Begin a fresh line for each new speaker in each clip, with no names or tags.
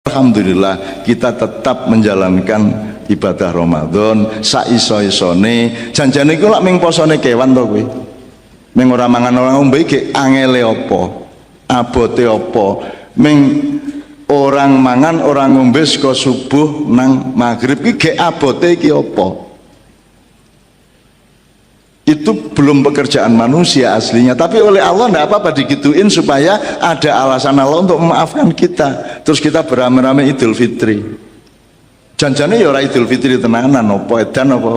Alhamdulillah kita tetap menjalankan ibadah Ramadan saiso-isone. Janjane iku lak ming posone kewan to kowe. Ming ora mangan ora ngombe iki angele apa? Abote apa? Ming orang mangan orang ngombe saka subuh nang maghrib iki gek abote iki apa? Itu belum pekerjaan manusia aslinya, tapi oleh Allah tidak apa-apa digituin supaya ada alasan Allah untuk memaafkan kita. Terus kita beramai-ramai Idul Fitri. Janjane ya ora Idul Fitri tenanan, apa edan apa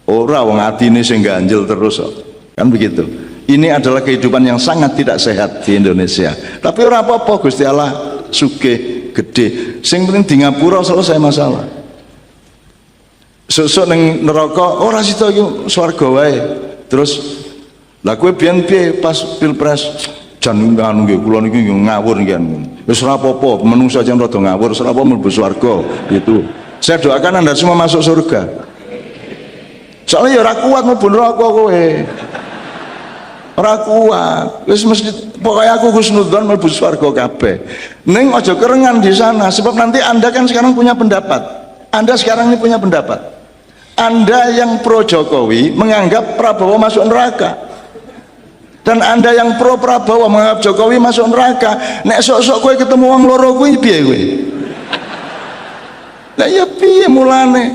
ora wong atine sing ganjel terus kok. Kan begitu. Ini adalah kehidupan yang sangat tidak sehat di Indonesia. Tapi ora apa-apa, Gusti Allah sugih gede. Sing penting di ngapura selesai masalah. Sesuk ning neraka ora sida iki swarga wae. Terus lah kowe biyen piye pas pilpres jan anu nggih kula niki ngawur nggih. Wis ora apa-apa, menungsa jan rada ngawur, ora apa mlebu swarga gitu. Saya doakan Anda semua masuk surga. Soalnya ya ora kuat mlebu neraka kowe. Ora kuat. Wis mesti pokoknya aku husnudzon mlebu swarga kabeh. Ning aja kerengan di sana sebab nanti Anda kan sekarang punya pendapat. Anda sekarang ini punya pendapat. Anda yang pro Jokowi menganggap Prabowo masuk neraka, dan Anda yang pro Prabowo menganggap Jokowi masuk neraka. Nek sok-sok kowe ketemu wong loro kuwi piye kowe? Lah ya piye mulane?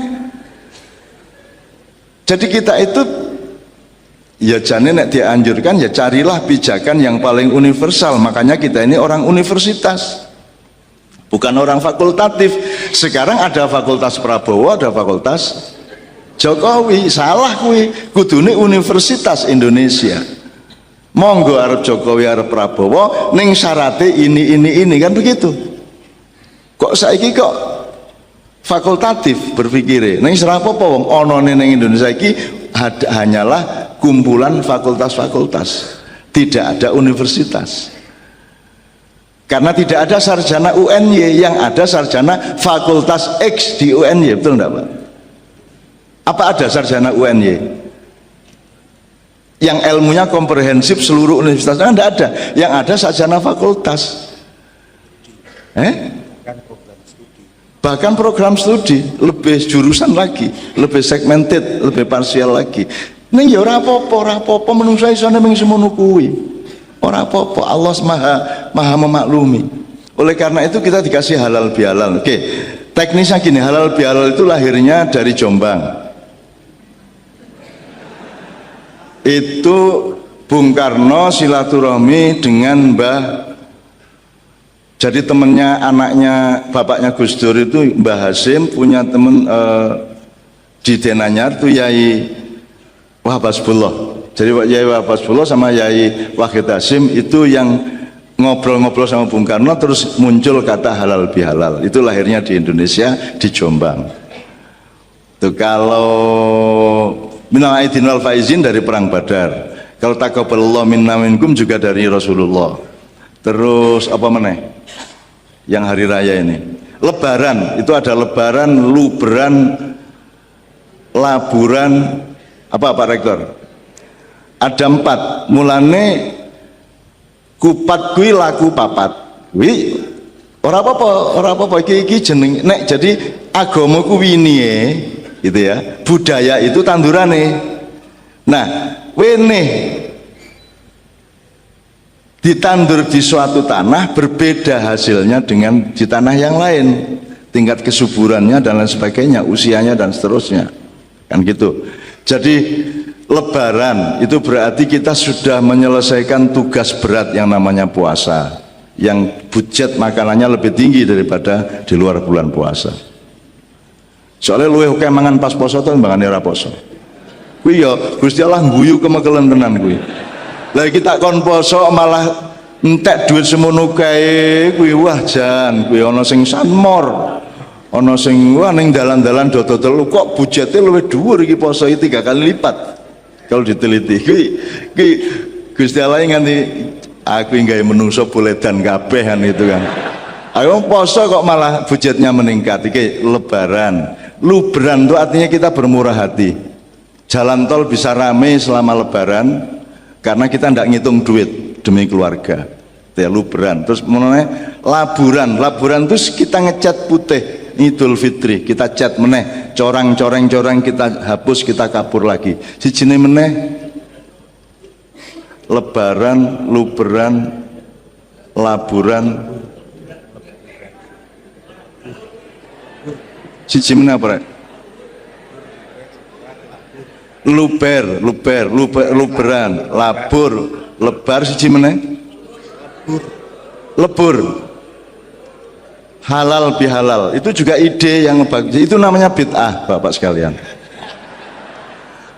Jadi kita itu ya jane nek dianjurkan ya carilah pijakan yang paling universal. Makanya kita ini orang universitas, bukan orang fakultatif. Sekarang ada fakultas Prabowo, ada fakultas Jokowi. Salah kuwi, kudune Universitas Indonesia. Monggo arep Jokowi arep Prabowo ning syarate ini kan begitu. Kok saiki kok fakultatif berpikire. Ning ora apa-apa wong anane ning Indonesia iki hanyalah kumpulan fakultas-fakultas. Tidak ada universitas. Karena tidak ada sarjana UNY, yang ada sarjana fakultas X di UNY, betul enggak Pak? Apa ada sarjana UNY yang ilmunya komprehensif seluruh universitas? Enggak ada. Yang ada sarjana fakultas. Bahkan program studi lebih jurusan lagi, lebih segmented, lebih parsial lagi. Ning ya ora apa-apa menungsa isone mung semono kuwi. Ora apa-apa, Allah maha memaklumi. Oleh karena itu kita dikasih halal bihalal. Oke, teknisnya gini, halal bihalal itu lahirnya dari Jombang. Itu Bung Karno silaturahmi dengan Mbah, jadi temennya anaknya bapaknya Gus Dur itu Mbah Hasim punya temen di Denanyar itu Yai Wahab Hasbullah. Jadi Yai Wahab Hasbullah sama Yai Wahid Hasim itu yang ngobrol-ngobrol sama Bung Karno, terus muncul kata halal bihalal. Itu lahirnya di Indonesia, di Jombang. Itu kalau minal aidin wal faizin dari perang Badar. Kalau taqabbalallahu minna minkum juga dari Rasulullah. Terus apa meneh? Yang hari raya ini. Lebaran, itu ada lebaran, lubran, laburan, apa Pak Rektor? Ada 4. Mulane kupat kuwi laku papat. Kuwi ora apa-apa iki jeneng nek jadi agama kuwi niye gitu ya. Budaya itu tandurane. Nah, wene ditandur di suatu tanah berbeda hasilnya dengan di tanah yang lain, tingkat kesuburannya dan lain sebagainya, usianya dan seterusnya, kan gitu. Jadi lebaran itu berarti kita sudah menyelesaikan tugas berat yang namanya puasa, yang budget makanannya lebih tinggi daripada di luar bulan puasa. Soalnya luwih akeh mangan pas poso to mbangane ora poso. Kuwi ya Gusti Allah guyu kemekelen tenan kuwi. Lah kita kon poso malah entek duit semono kae kuwi, wah jan kuwi ana sing sanmor. Ana sing wah ning dalan-dalan dodol kok budgete luwih dhuwur iki poso iki 3 kali lipat. Kalau diteliti kuwi Gusti Allah nganti aku nggawe menungso boledan kabehan itu kan. Ayo poso kok malah budgetnya meningkat. Iki lebaran. Lubran itu artinya kita bermurah hati. Jalan tol bisa rame selama lebaran karena kita tidak ngitung duit demi keluarga. ya, luberan. Terus mengenai laburan, laburan itu kita ngecat putih. Idul Fitri kita cat meneh, corang kita hapus, kita kapur lagi. Sijine meneh lebaran, luberan, laburan. Siji meneh apa rek? Luberan, labur, lebar. Siji meneh lebur. Halal bihalal itu juga ide yang bagus. Itu namanya bid'ah, Bapak sekalian.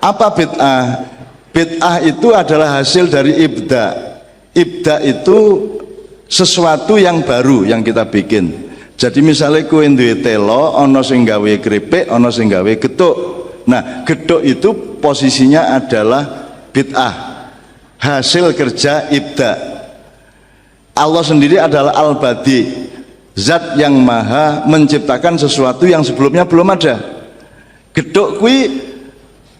Apa bid'ah? Bid'ah itu adalah hasil dari ibda. Ibda itu sesuatu yang baru yang kita bikin. Jadi misalnya kowe duwe telo, ana sing gawe kripik, ana sing gawe getuk. Nah, getuk itu posisinya adalah bid'ah. Hasil kerja ibda. Allah sendiri adalah al-badi. Zat yang maha menciptakan sesuatu yang sebelumnya belum ada. Gedhuk kuwi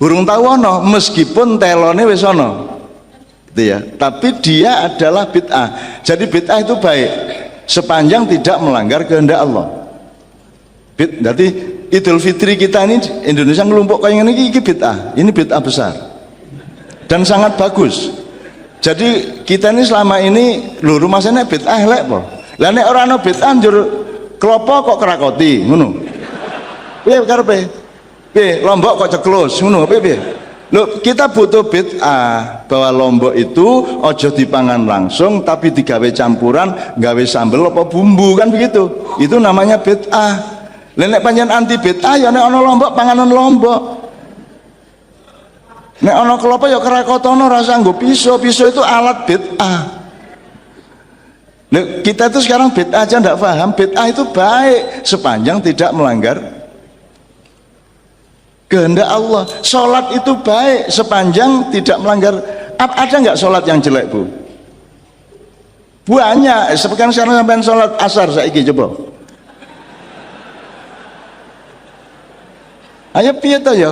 burung tahu ono, meskipun telone wis ono. Gitu ya. Tapi dia adalah bid'ah. Jadi bid'ah itu baik sepanjang tidak melanggar kehendak Allah. Jadi Idul Fitri kita ini Indonesia ngelumpuk kayak ini bid'ah. Ini bid'ah besar dan sangat bagus. Jadi kita ini selama ini lho rumah sana bid'ah lek po. Lah nek ora ana bid'ah njur klopo kok krakoti ngono. Piye karepe? Piye Lombok kok ceklus ngono piye? Lho kita butuh bid'ah bahwa Lombok itu ojo dipangan langsung tapi digawe campuran, gawe sambel apa bumbu kan begitu. Itu namanya bid'ah. Lah nek pancen anti bid'ah ya nek ana Lombok panganan Lombok. Nek ana klopo ya krakotono rasa nggo pisau itu alat bid'ah. Nah, kita itu sekarang bid'ah aja tidak paham. Bid'ah itu baik sepanjang tidak melanggar kehendak Allah. Sholat itu baik sepanjang tidak melanggar. Ada nggak sholat yang jelek bu? Banyak. Sekarang sampai sholat asar saiki coba. Ayo piye to ya?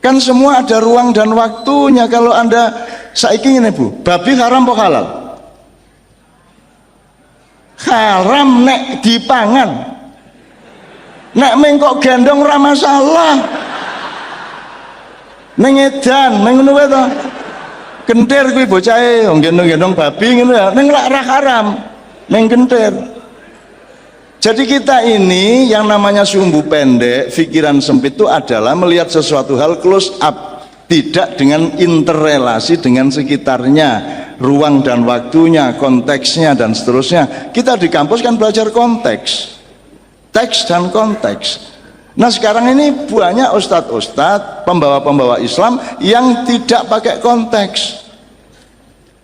Kan semua ada ruang dan waktunya. Kalau anda saiki ini bu, babi haram apa halal? Haram nek dipangan, nek mengkok gendong ora masalah. Ning edan, ning ngono wae to. Kentir kuwi bocahe gendong-gendong babi ngono ya, ning ora haram, ning kentir. Jadi kita ini yang namanya sumbu pendek, pikiran sempit itu adalah melihat sesuatu hal close up, tidak dengan interrelasi dengan sekitarnya. Ruang dan waktunya, konteksnya dan seterusnya. Kita di kampus kan belajar konteks, teks dan konteks. Nah sekarang ini banyak ustadz-ustadz, pembawa-pembawa Islam yang tidak pakai konteks.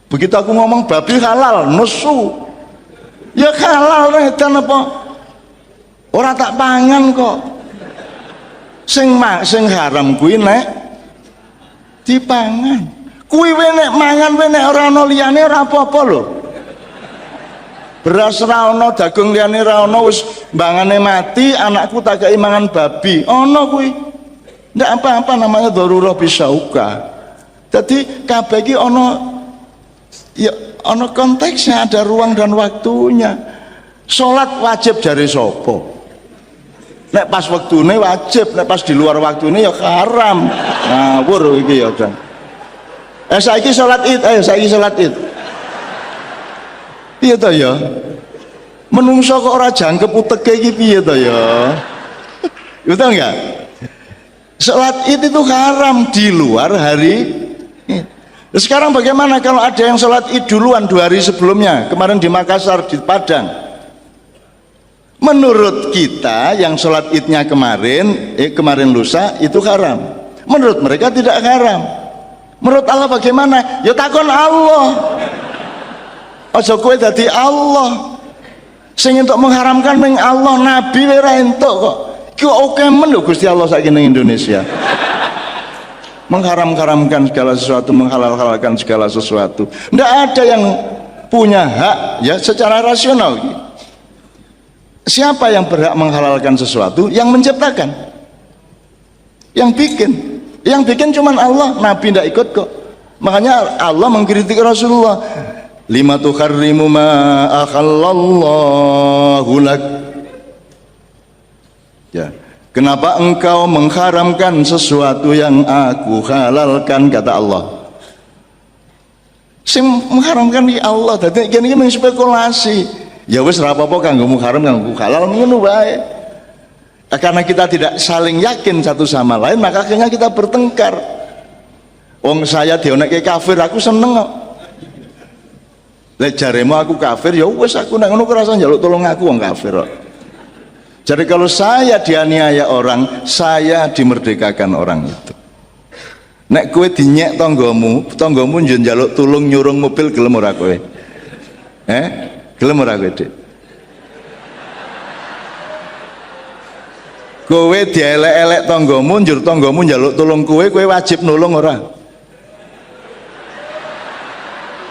Begitu aku ngomong babi halal, nesu. Ya halal dan apa? Orang tak pangan kok. Sing haram kuwi nek dipangan. Kuwi nek mangan nek ora ana liyane ora apa-apa lho. Beras ra ana, dagung liyane ra ana, wis mbangane mati, anakku tak kei mangan babi. Ana kuwi. Ndak apa-apa namanya darurah bisauka. Jadi kabeh iki ana ya ana konteksnya, ada ruang dan waktunya. Salat wajib jare sapa? Nek pas waktune wajib, nek pas di luar waktune ya haram. Ngawur iki ya, Dan. Saiki sholat id, ayo saiki sholat id. Piye to ya? Menungso kok ora jangkep uteke iki piye to ya? Betul enggak? Sholat id itu haram di luar hari id. Sekarang bagaimana kalau ada yang sholat id duluan 2 hari sebelumnya? Kemarin di Makassar, di Padang. Menurut kita yang sholat idnya kemarin lusa itu haram. Menurut mereka tidak haram. Menurut Allah bagaimana? Ya takon Allah. Aja kowe dadi Allah. Sing entuk mengharamkan meng Allah, Nabi ora entuk kok. Ki oke men lho Gusti Allah saiki ning Indonesia. Mengharam-haramkan segala sesuatu, menghalal-halalkan segala sesuatu. Ndak ada yang punya hak ya secara rasional. Siapa yang berhak menghalalkan sesuatu? Yang menciptakan. Yang bikin. Yang bikin cuman Allah, Nabi tidak ikut kok. Makanya Allah mengkritik Rasulullah. lima tuharrimu ma akhallallahu lak. Ya, kenapa engkau mengharamkan sesuatu yang aku halalkan, kata Allah. Sing mengharamkan di Allah, dadi kene iki spekulasi. Ya wis ora apa-apa kanggo haram kanggo halal ngono wae. Karena kita tidak saling yakin satu sama lain, maka akhirnya kita bertengkar. Wong saya dionekke kafir, aku seneng kok. Lek jaremu aku kafir, ya wis aku nek ngono kerasa njaluk tolong aku wong kafir kok. Jadi kalau saya dianiaya orang, saya dimerdekakan orang itu. Nek kowe dinyek tanggamu njaluk tulung nyurung mobil, gelem ora kowe? Gelem ora kowe, Dik? Kowe dielek-elek tanggamu, njur tanggamu njaluk tulung kowe wajib nulung ora?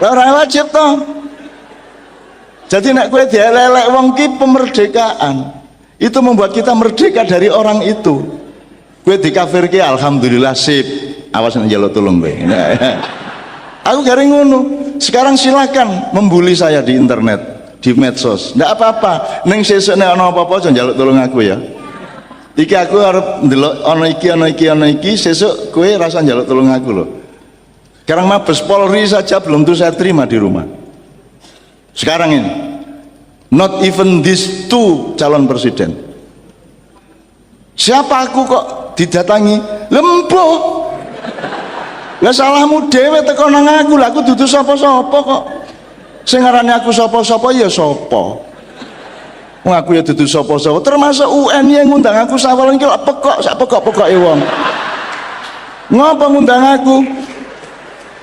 Ora wajib toh. Jadi nek kowe dielek-elek wong ki pemerdekaan. Itu membuat kita merdeka dari orang itu. Gue dikafirke alhamdulillah sip. Awas njaluk tulung kowe. Aku garing ngono. Sekarang silakan membuli saya di internet, di medsos. Ndak apa-apa. Ning sesuk nek ana apa-apa aja njaluk tulung aku ya. Iki aku arep ndelok ana iki, sesuk kowe rasa njaluk tulung aku lho. Sekarang Mabes Polri saja belum tuh saya terima di rumah. Sekarang ini. Not even these two calon presiden. Siapa aku kok didatangi? Lembo. Lah salahmu dhewe teko nang aku. Lah aku dudu sapa-sapa kok. Sing ngarani aku sapa-sapa ya sapa. Wong aku ya dudu sapa-sapa. Termasuk UN yang ngundang aku sawalan iki lak pekok, sak pekok-pekoke wong. Ngapa ngundang aku?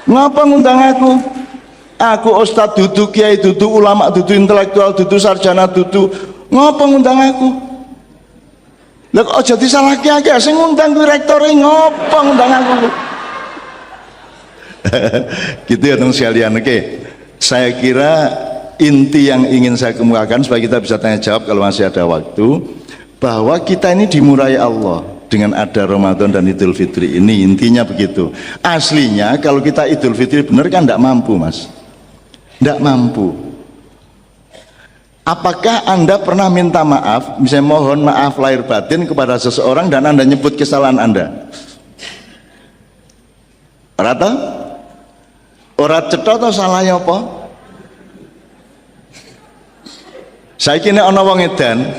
Ngapa ngundang aku? Aku ustad dudu, kiai dudu, ulama dudu, intelektual dudu, sarjana dudu. Ngapa ngundang aku? Lah kok aja disalahke akeh sing ngundang kuwi rektore, ngapa ngundang aku? Gitu ya teman sekalian. Oke. Saya kira inti yang ingin saya kemukakan supaya kita bisa tanya jawab kalau masih ada waktu, bahwa kita ini dimurahi Allah dengan ada Ramadan dan Idul Fitri ini, intinya begitu. Aslinya kalau kita Idul Fitri benar kan tidak mampu, Mas. Tidak mampu. Apakah Anda pernah minta maaf, misalnya mohon maaf lahir batin kepada seseorang dan Anda nyebut kesalahan Anda? Rata? Orang cetha atau salahnya apa? Saya kini ana wong edan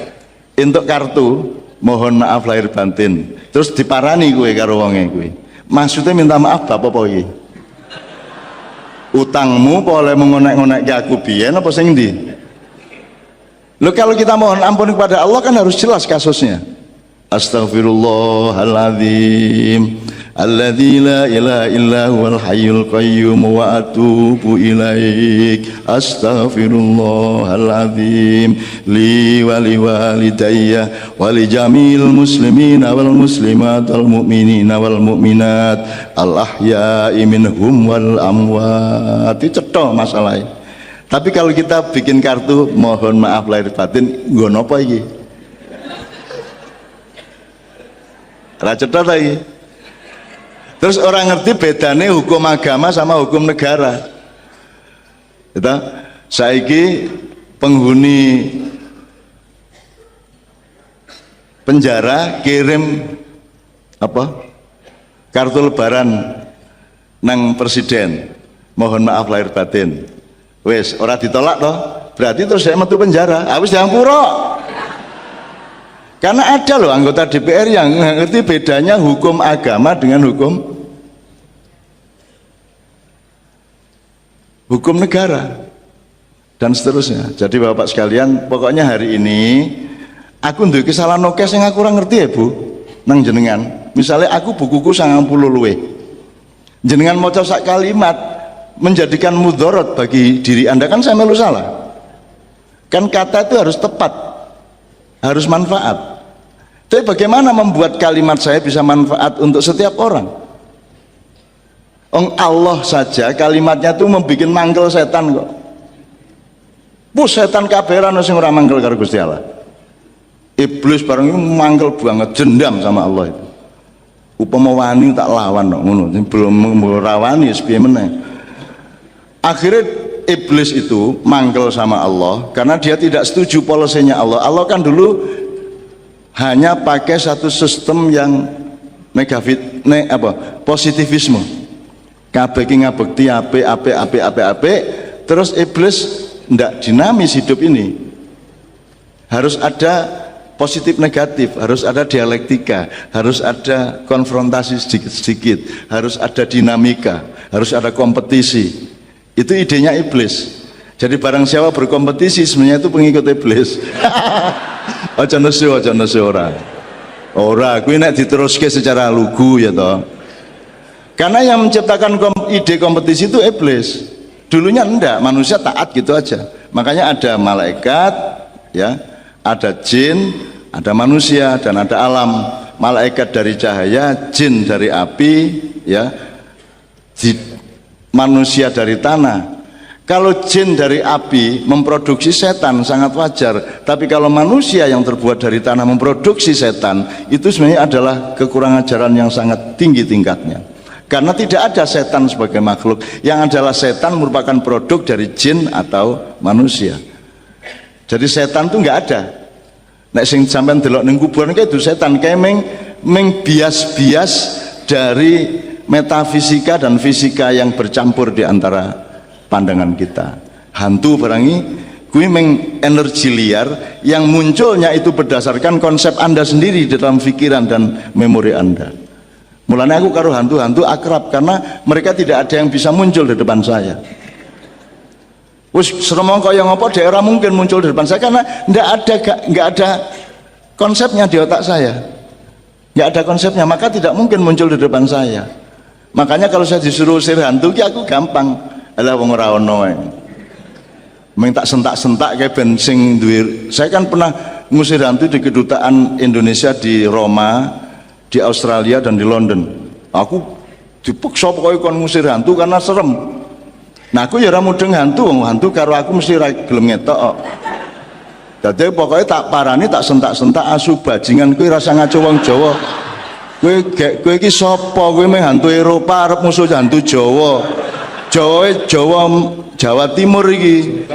entuk kartu mohon maaf lahir batin, terus diparani kowe karo wonge kowe. Maksudnya minta maaf bapak apa iki? Utangmu boleh mengonek-ngonek ke aku biyen apa sing ndi? Loh, kalau kita mohon ampun kepada Allah kan harus jelas kasusnya. Astaghfirullahaladzim alladzi la ilaha illa huwal hayyul qayyum wa atubu ilaik. Astaghfirullahaladzim li wa li walidayya wa li jamil muslimina wal muslimat wal mu'minina wal mu'minat al ahya'i minhum wal amwat. Itu cetha masalahnya. Tapi kalau kita bikin kartu mohon maaf lahir batin, nggo napa iki? Ra cetha ta iki? Terus orang ngerti bedane hukum agama sama hukum negara. Kita saiki penghuni penjara kirim apa? Kartu lebaran nang presiden. Mohon maaf lahir batin. Wes, ora ditolak toh? Berarti terus saya metu penjara. Habis diampura. Karena ada loh anggota DPR yang ngerti bedanya hukum agama dengan hukum negara dan seterusnya. Jadi Bapak sekalian, pokoknya hari ini aku duwe kesalahan oke sing aku ora ngerti ya Bu nang jenengan. Misalnya aku bukuku 90 luwe. Jenengan maca sak kalimat menjadikan mudarat bagi diri Anda, kan saya melu salah. Kan kata itu harus tepat, harus manfaat. Tapi bagaimana membuat kalimat saya bisa manfaat untuk setiap orang? Allah saja kalimatnya itu membuat mangkel setan kok. Setan kaberan sing ora mangkel karo Gusti Allah. Iblis bareng itu mangkel banget, dendam sama Allah itu. Upama wani tak lawan kok ngono, belum rawani piye meneh. Akhirnya iblis itu mangkel sama Allah karena dia tidak setuju polisinya Allah. Allah kan dulu hanya pakai satu sistem yang positivisme. Kabeh ki ngabekti ape, terus iblis ndak dinamis hidup ini. Harus ada positif negatif, harus ada dialektika, harus ada konfrontasi sedikit-sedikit, harus ada dinamika, harus ada kompetisi. Itu idenya iblis. Jadi barang siapa berkompetisi sebenarnya itu pengikut iblis. Aja nesu ora. Ora, kuwi nek diteruske secara lugu ya toh. Karena yang menciptakan ide kompetisi itu iblis. Dulunya enggak, manusia taat gitu aja. Makanya ada malaikat, ya, ada jin, ada manusia dan ada alam. Malaikat dari cahaya, jin dari api, ya, manusia dari tanah. Kalau jin dari api memproduksi setan sangat wajar, tapi kalau manusia yang terbuat dari tanah memproduksi setan, itu sebenarnya adalah kekurangan ajaran yang sangat tinggi tingkatnya. Karena tidak ada setan sebagai makhluk, yang adalah setan merupakan produk dari jin atau manusia. Jadi setan itu nggak ada. Nek sing sampean delok ning kuburan itu setan kayak meng bias-bias dari metafisika dan fisika yang bercampur di antara pandangan kita. Hantu barangi kuwi meng energi liar yang munculnya itu berdasarkan konsep Anda sendiri dalam pikiran dan memori Anda. Mulanya aku karo hantu-hantu akrab karena mereka tidak ada yang bisa muncul di depan saya. Wis seremong kaya ngopo daerah mungkin muncul di depan saya karena nggak ada konsepnya di otak saya. Nggak ada konsepnya, maka tidak mungkin muncul di depan saya. Makanya kalau saya disuruh usir hantu ki aku gampang. Alah wong ora ono ae. Meng tak sentak-sentak kayak bensin duwe. Saya kan pernah ngusir hantu di kedutaan Indonesia di Roma, di Australia dan di London. Aku dipaksa pokoknya kon ngusir hantu karena serem. Nah aku ya ora mudeng hantu karo aku mesti ra gelem ngetok kok. Dadi pokoknya tak parani, tak sentak-sentak asu bajingan kuwi rasa ngaco wong Jawa. Kowe iki sapa? Kowe meh hantu Eropa arep musuh hantu Jawa. Jawa Timur iki.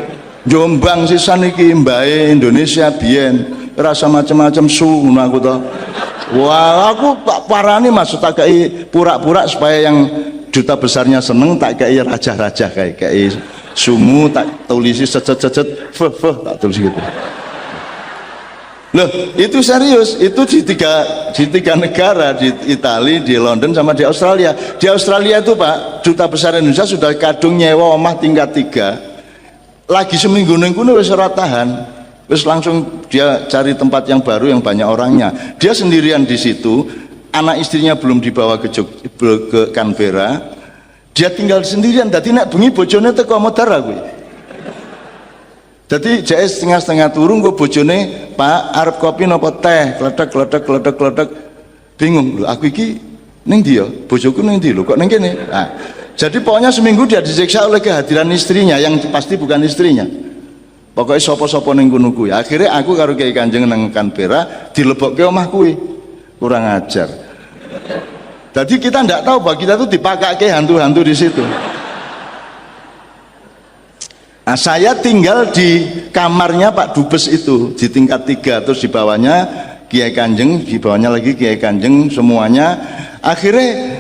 Jombang sisan iki mbae Indonesia biyen. Rasa macam-macam su ngono aku to. Wah, aku tak parani maksud tak kei pura-pura supaya yang duta besarnya seneng, tak kei raja-raja kayak sumu tak tulisi cecet-cecet tak tulis gitu. Loh, itu serius, itu di tiga negara, di Italia, di London sama di Australia. Di Australia itu Pak, duta besar Indonesia sudah kadung nyewa omah tingkat 3. Lagi seminggu ning kono wis ora tahan. Terus langsung dia cari tempat yang baru yang banyak orangnya. Dia sendirian di situ, anak istrinya belum dibawa ke Canberra. Dia tinggal sendirian. Dadi nek bengi bojone teko modar kuwi. Dadi jake setengah-setengah turu kok bojone, "Pak, arep kopi napa teh?" Kletek. Bingung, lho aku iki ning ndi ya? Bojoku ning ndi lho kok ning kene? Nah, jadi pokoknya seminggu dia disiksa oleh kehadiran istrinya yang pasti bukan istrinya. Pokoknya sopo-sopo ning kono kuwi. Akhirnya aku karo Kiai Kanjeng nang Canberra dilebokke omah kuwi. Kurang ajar. Jadi kita ndak tahu bahwa kita tuh dipakake hantu-hantu di situ. Nah, saya tinggal di kamarnya Pak Dubes itu di tingkat 3, terus di bawahnya Kiai Kanjeng, di bawahnya lagi Kiai Kanjeng, semuanya. Akhirnya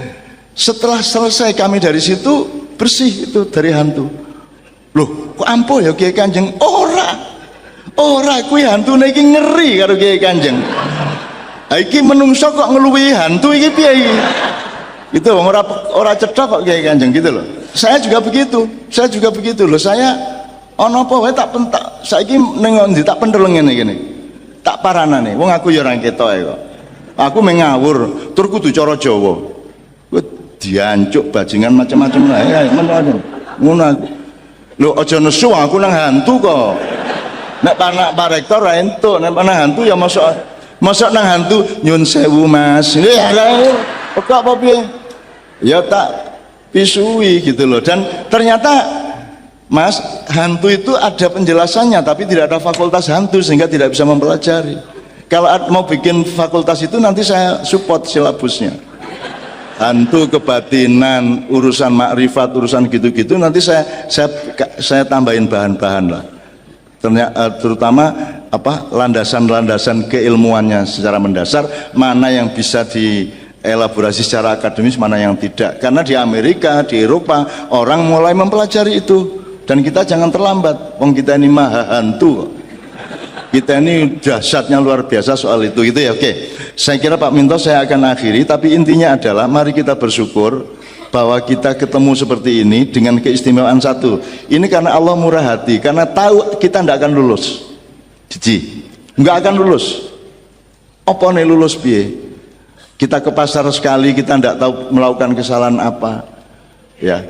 setelah selesai kami dari situ bersih itu dari hantu. Loh, kok ampuh ya Kiai Kanjeng? Ora kuwi hantune iki ngeri karo Kiai Kanjeng. Ha iki menungso kok ngeluwi hantu iki piye iki? Itu ora cedhak kok Kiai Kanjeng gitu loh. Saya juga begitu loh. Saya ana apa wae tak pentak. Saiki ning ndi tak pentel ngene iki. Tak paranane. Wong aku ya ora ketoke kok. Aku mengawur, tur kudu cara Jawa. Kuwi diancuk bajingan macam-macam lah. Ngono aku. Lho aja nesu aku nang hantu kok. Nek Pak Rektor ra entuk, nek nang hantu ya mosok nang hantu nyun sewu Mas. Lha kok apa piye? Ya tak pisui gitu loh. Dan ternyata Mas, hantu itu ada penjelasannya tapi tidak ada fakultas hantu sehingga tidak bisa mempelajari. Kalau mau bikin fakultas itu nanti saya support silabusnya. hantu kebatinan, urusan makrifat, urusan gitu-gitu nanti saya tambahin bahan-bahan lah. Terutama landasan-landasan keilmuannya secara mendasar, mana yang bisa dielaborasi secara akademis, mana yang tidak. Karena di Amerika, di Eropa orang mulai mempelajari itu, dan kita jangan terlambat. Wong kita ini maha hantu. Kita ini dahsyatnya luar biasa soal itu gitu ya. Oke. Saya kira Pak Minto saya akan akhiri, tapi intinya adalah mari kita bersyukur bahwa kita ketemu seperti ini dengan keistimewaan satu. Ini karena Allah murah hati, karena tahu kita tidak akan lulus. Cici, nggak akan lulus. Apa nih lulus piye? Kita ke pasar sekali, kita tidak tahu melakukan kesalahan apa. Ya.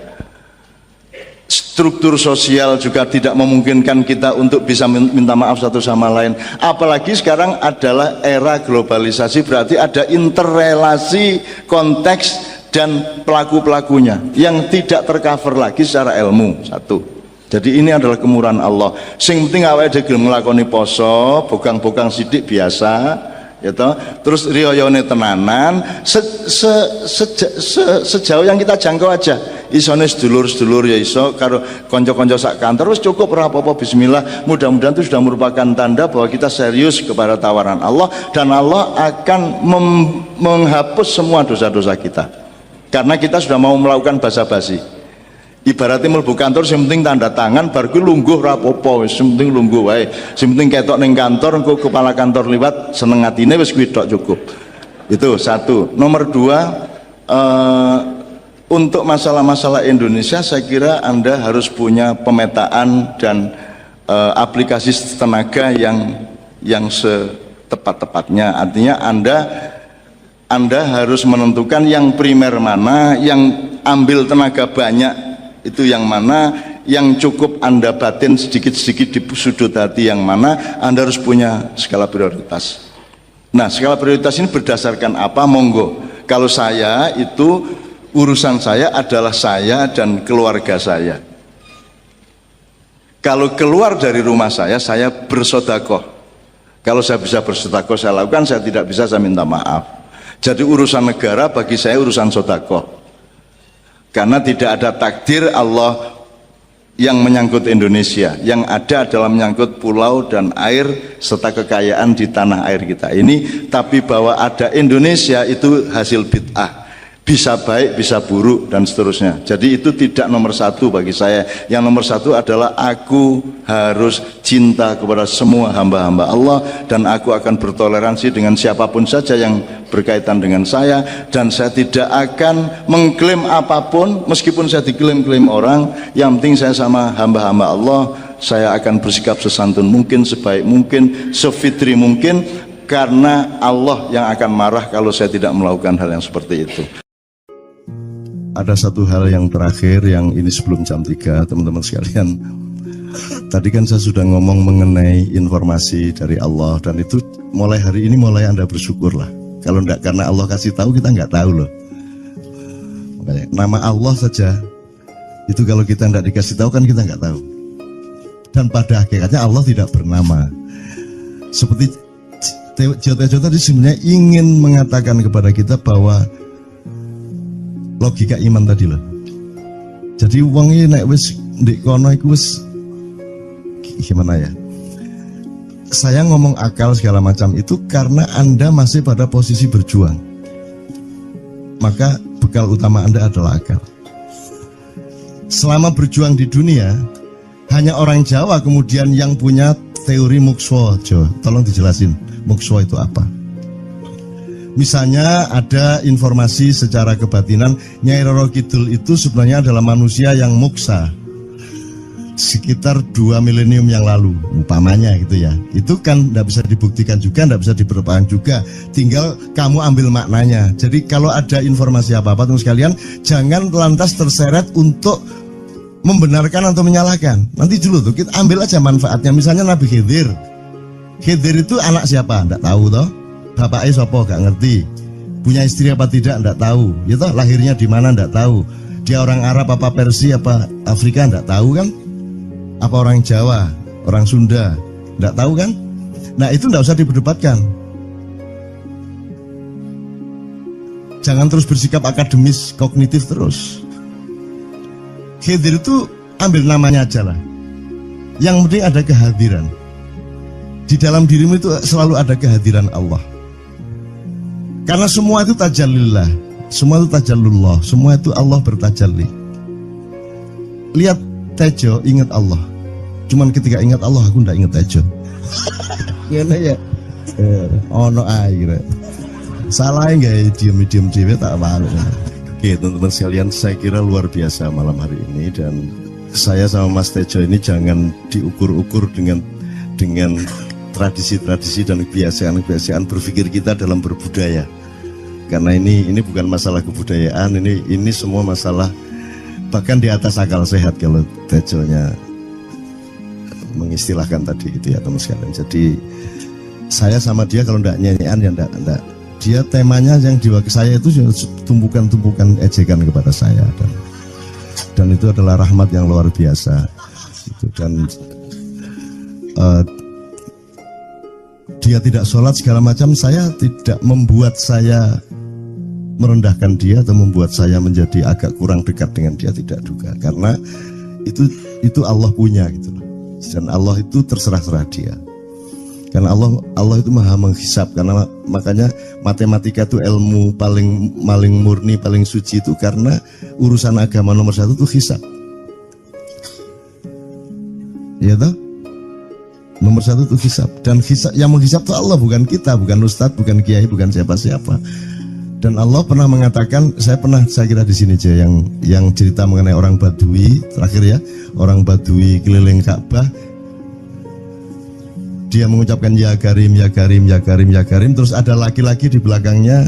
Struktur sosial juga tidak memungkinkan kita untuk bisa minta maaf satu sama lain. Apalagi sekarang adalah era globalisasi, berarti ada interrelasi konteks dan pelaku-pelakunya yang tidak tercover lagi secara ilmu. Satu. Jadi ini adalah kemurahan Allah. Sing penting awake dhewe nglakoni poso, bogang-bogang sidik biasa, ya toh. Terus riyoyone tenanan, sejauh yang kita jangkau aja. Isone sedulur-sedulur ya iso karo konco-konco sak kantor wis cukup ora apa-apa, bismillah. Mudah-mudahan itu sudah merupakan tanda bahwa kita serius kepada tawaran Allah, dan Allah akan menghapus semua dosa-dosa kita. Karena kita sudah mau melakukan basa-basi. Ibaratnya mlebu kantor sing penting tanda tangan bar kuwi lungguh ra apa-apa, wis sing penting lungguh wae. Sing penting ketok ning kantor, engko kepala kantor liwat seneng atine wis kuwi tok cukup. Itu satu. Nomor dua, untuk masalah-masalah Indonesia saya kira Anda harus punya pemetaan dan aplikasi tenaga yang setepat-tepatnya. Artinya Anda harus menentukan yang primer mana, yang ambil tenaga banyak itu yang mana, yang cukup Anda batin sedikit-sedikit di sudut hati yang mana. Anda harus punya skala prioritas. Nah, skala prioritas ini berdasarkan apa? Monggo. Kalau saya itu urusan saya adalah saya dan keluarga saya. Kalau keluar dari rumah saya bersodakoh. Kalau saya bisa bersodakoh saya lakukan, saya tidak bisa saya minta maaf. Jadi urusan negara bagi saya urusan sodakoh. Karena tidak ada takdir Allah yang menyangkut Indonesia. Yang ada adalah menyangkut pulau dan air serta kekayaan di tanah air kita ini. Tapi bahwa ada Indonesia itu hasil bid'ah. Bisa baik, bisa buruk, dan seterusnya. Jadi itu tidak nomor satu bagi saya. Yang nomor satu adalah aku harus cinta kepada semua hamba-hamba Allah, dan aku akan bertoleransi dengan siapapun saja yang berkaitan dengan saya, dan saya tidak akan mengklaim apapun meskipun saya diklaim-klaim orang. Yang penting saya sama hamba-hamba Allah, saya akan bersikap sesantun mungkin, sebaik mungkin, sefitri mungkin, karena Allah yang akan marah kalau saya tidak melakukan hal yang seperti itu. Ada satu hal yang terakhir, yang ini sebelum jam 3, teman-teman sekalian. Tadi kan saya sudah ngomong mengenai informasi dari Allah, dan itu mulai hari ini mulai Anda bersyukurlah. Kalau enggak karena Allah kasih tahu, kita enggak tahu loh. Makanya, nama Allah saja itu kalau kita enggak dikasih tahu kan kita enggak tahu. Dan pada hakikatnya Allah tidak bernama. Seperti Jotejo tadi sebenarnya ingin mengatakan kepada kita bahwa logika iman tadi loh. Jadi wong iki nek wis ndek kono iku wis gimana ya? Saya ngomong akal segala macam itu karena Anda masih pada posisi berjuang. Maka bekal utama Anda adalah akal. Selama berjuang di dunia, hanya orang Jawa kemudian yang punya teori mukswa. Tolong dijelasin, mukswa itu apa? Misalnya ada informasi secara kebatinan Nyai Roro Kidul itu sebenarnya adalah manusia yang muksa sekitar 2 milenium yang lalu, umpamanya gitu ya. Itu kan tidak bisa dibuktikan juga, tidak bisa diperpanjang juga. Tinggal kamu ambil maknanya. Jadi kalau ada informasi apa-apa teman sekalian, jangan lantas terseret untuk membenarkan atau menyalahkan. Nanti dulu tuh kita ambil aja manfaatnya. Misalnya Nabi Khidir. Khidir itu anak siapa? Tidak tahu toh. Bapaknya siapa? Gak ngerti. Punya istri apa tidak? Tidak tahu. Ya toh, lahirnya di mana? Tidak tahu. Dia orang Arab apa Persia apa Afrika? Tidak tahu kan? Apa orang Jawa, orang Sunda? Tidak tahu kan? Nah itu tidak usah diperdebatkan.
Jangan terus bersikap akademis, kognitif terus. Khidir itu ambil namanya aja lah. Yang penting ada kehadiran. Di dalam dirimu itu selalu ada kehadiran Allah. Karena semua itu tajallillah, semua itu tajallullah, semua itu Allah bertajalli. Lihat Tejo, ingat Allah. Cuman ketika ingat Allah, aku ndak ingat Tejo. Gimana ya? Ono air. Salah nggak diem cewek tak malu. Oke teman-teman sekalian, saya kira luar biasa malam hari ini, dan saya sama Mas Tejo ini jangan diukur-ukur dengan tradisi-tradisi dan kebiasaan-kebiasaan berpikir kita dalam berbudaya. Karena ini bukan masalah kebudayaan, ini semua masalah bahkan di atas akal sehat kalau Tejonya mengistilahkan tadi itu ya teman sekalian. Jadi saya sama dia kalau ndak nyanyian ya ndak. Dia temanya yang diwakili saya itu tumpukan-tumpukan ejekan kepada saya, dan itu adalah rahmat yang luar biasa. Dan dia tidak sholat segala macam, saya tidak membuat saya merendahkan dia atau membuat saya menjadi agak kurang dekat dengan dia, tidak juga, karena itu Allah punya gitu loh. Dan Allah itu terserah-serah dia. Karena Allah itu maha menghisap, karena makanya matematika itu ilmu paling murni, paling suci itu karena urusan agama nomor satu itu hisap. Ya toh? Nomor satu itu hisap, dan hisap, yang menghisap itu Allah, bukan kita, bukan ustadz, bukan kiai, bukan siapa-siapa. Dan Allah pernah mengatakan, saya kira di sini aja yang cerita mengenai orang Badui terakhir ya, orang Badui keliling Ka'bah. Dia mengucapkan ya Karim, ya Karim, ya Karim, ya Karim. Terus ada laki-laki di belakangnya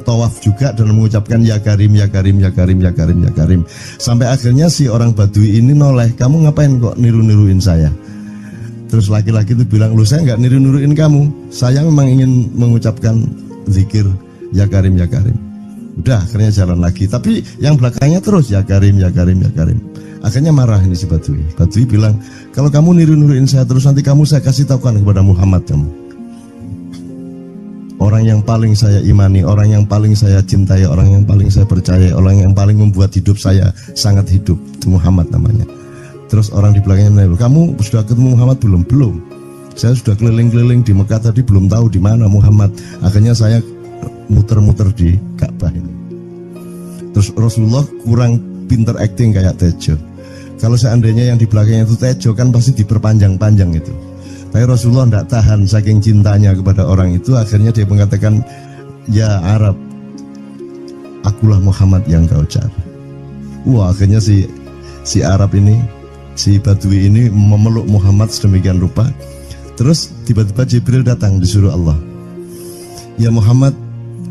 tawaf juga dan mengucapkan ya Karim, ya Karim, ya Karim, ya Karim, ya Karim. Sampai akhirnya si orang Badui ini noleh, kamu ngapain kok niru-niruin saya? Terus laki-laki itu bilang, lu saya nggak niru-niruin kamu, saya memang ingin mengucapkan zikir ya Karim, ya Karim. Udah akhirnya jalan lagi, tapi yang belakangnya terus ya Karim, ya Karim, ya Karim. Akhirnya marah ini si Badui. Badui bilang, kalau kamu niru-niruin saya terus, nanti saya kasih tahukan kepada Muhammad kamu. Orang yang paling saya imani, orang yang paling saya cintai, orang yang paling saya percaya, orang yang paling membuat hidup saya sangat hidup, itu Muhammad namanya. Terus orang di belakangnya menanya, kamu sudah ketemu Muhammad belum? Belum. Saya sudah keliling-keliling di Mekah tadi, belum tahu di mana Muhammad. Akhirnya saya muter-muter di Ka'bah ini. Terus Rasulullah kurang pinter acting kayak Tejo. Kalau seandainya yang di belakangnya itu Tejo kan pasti diperpanjang-panjang itu. Tapi Rasulullah tidak tahan saking cintanya kepada orang itu, akhirnya dia mengatakan, ya Arab, akulah Muhammad yang kau cari. Wah, akhirnya si Arab ini, si Badui ini memeluk Muhammad sedemikian rupa. Terus tiba-tiba Jibril datang disuruh Allah, ya Muhammad,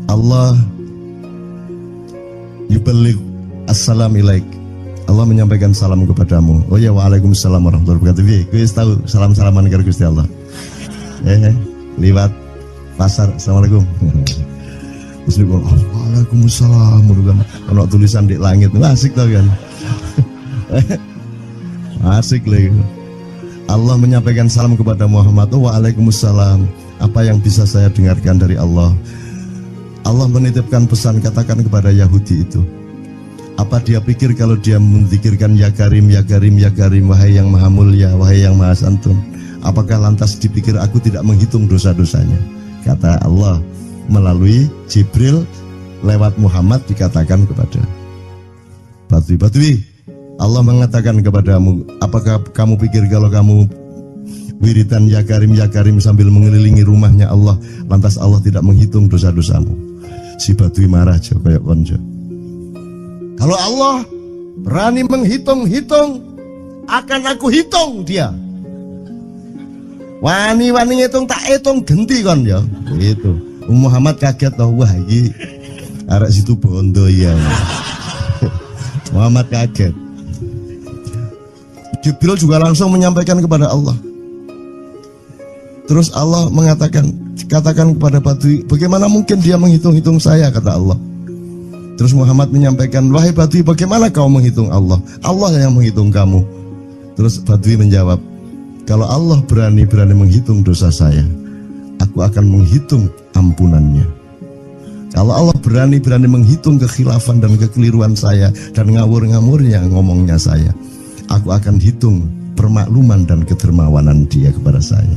Allah yuballigh assalam ilaik, Allah menyampaikan salam kepadamu. Oh ya, waalaikumsalam warahmatullahi wabarakatuh. Kuis tahu salam-salaman karo Gusti Allah. Liwat pasar, assalamualaikum. Terus dia bilang, waalaikumsalam. Kalau tulisan di langit, asik tau kan? Asik lagi. Allah menyampaikan salam kepada Muhammad. Oh, waalaikumsalam. Apa yang bisa saya dengarkan dari Allah? Allah menitipkan pesan, katakan kepada Yahudi itu. Apa dia pikir kalau dia menzikirkan ya Karim, ya Karim, ya Karim, wahai yang maha mulia, wahai yang maha santun, apakah lantas dipikir aku tidak menghitung dosa-dosanya? Kata Allah melalui Jibril lewat Muhammad dikatakan kepada Badui, Allah mengatakan kepadamu, apakah kamu pikir kalau kamu wiridan ya Karim sambil mengelilingi rumahnya Allah, lantas Allah tidak menghitung dosa-dosamu? Si Badui marah aja kayak konco. Kalau Allah berani menghitung-hitung, akan aku hitung dia. Wani-wani ngitung tak hitung genti kon ya. Gitu. Muhammad kaget toh, wah iki arek situ bondo ya. Muhammad kaget. Jibril juga langsung menyampaikan kepada Allah. Terus Allah mengatakan, katakan kepada Badui, bagaimana mungkin dia menghitung-hitung saya, kata Allah. Terus Muhammad menyampaikan, wahai Badui, bagaimana kau menghitung Allah? Allah yang menghitung kamu. Terus Badui menjawab, kalau Allah berani menghitung dosa saya, aku akan menghitung ampunannya. Kalau Allah berani-berani menghitung kekhilafan dan kekeliruan saya dan ngawur-ngawurnya ngomongnya saya, aku akan hitung permakluman dan kedermawanan dia kepada saya.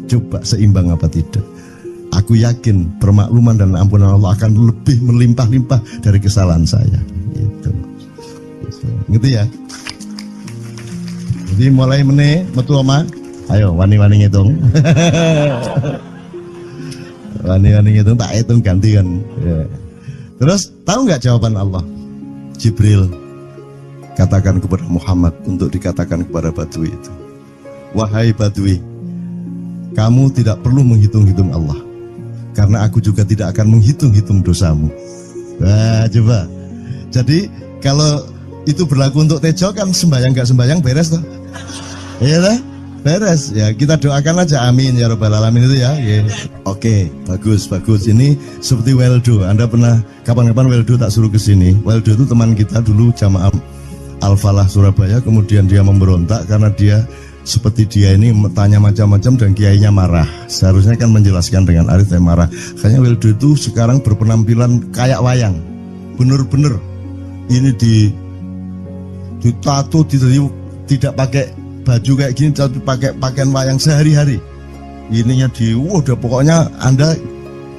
Coba seimbang apa tidak? Aku yakin permakluman dan ampunan Allah akan lebih melimpah-limpah dari kesalahan saya. Gitu ya. Jadi mulai meneh metu oma, ayo wani-wani ngitung. Wani-wani ngitung tak hitung gantian. Ya. Terus tahu nggak jawaban Allah? Jibril katakan kepada Muhammad untuk dikatakan kepada Badui itu, wahai Badui, kamu tidak perlu menghitung-hitung Allah, karena aku juga tidak akan menghitung-hitung dosamu. Wah, coba. Jadi kalau itu berlaku untuk Tejo kan sembahyang nggak sembahyang beres toh? Iya lah, beres. Ya kita doakan aja, amin ya robbal alamin itu ya. Yeah. Oke, bagus. Ini seperti Weldo. Anda pernah kapan-kapan Weldo tak suruh ke sini? Weldo itu teman kita dulu jamaah Al-Falah Surabaya, kemudian dia memberontak karena dia seperti dia ini tanya macam-macam dan kiainya marah. Seharusnya kan menjelaskan dengan arif yang marah. Kayaknya Weldo itu sekarang berpenampilan kayak wayang. Bener-bener ini ditato, tidak pakai baju kayak gini, tapi pakai pakaian wayang sehari-hari. Ininya udah pokoknya Anda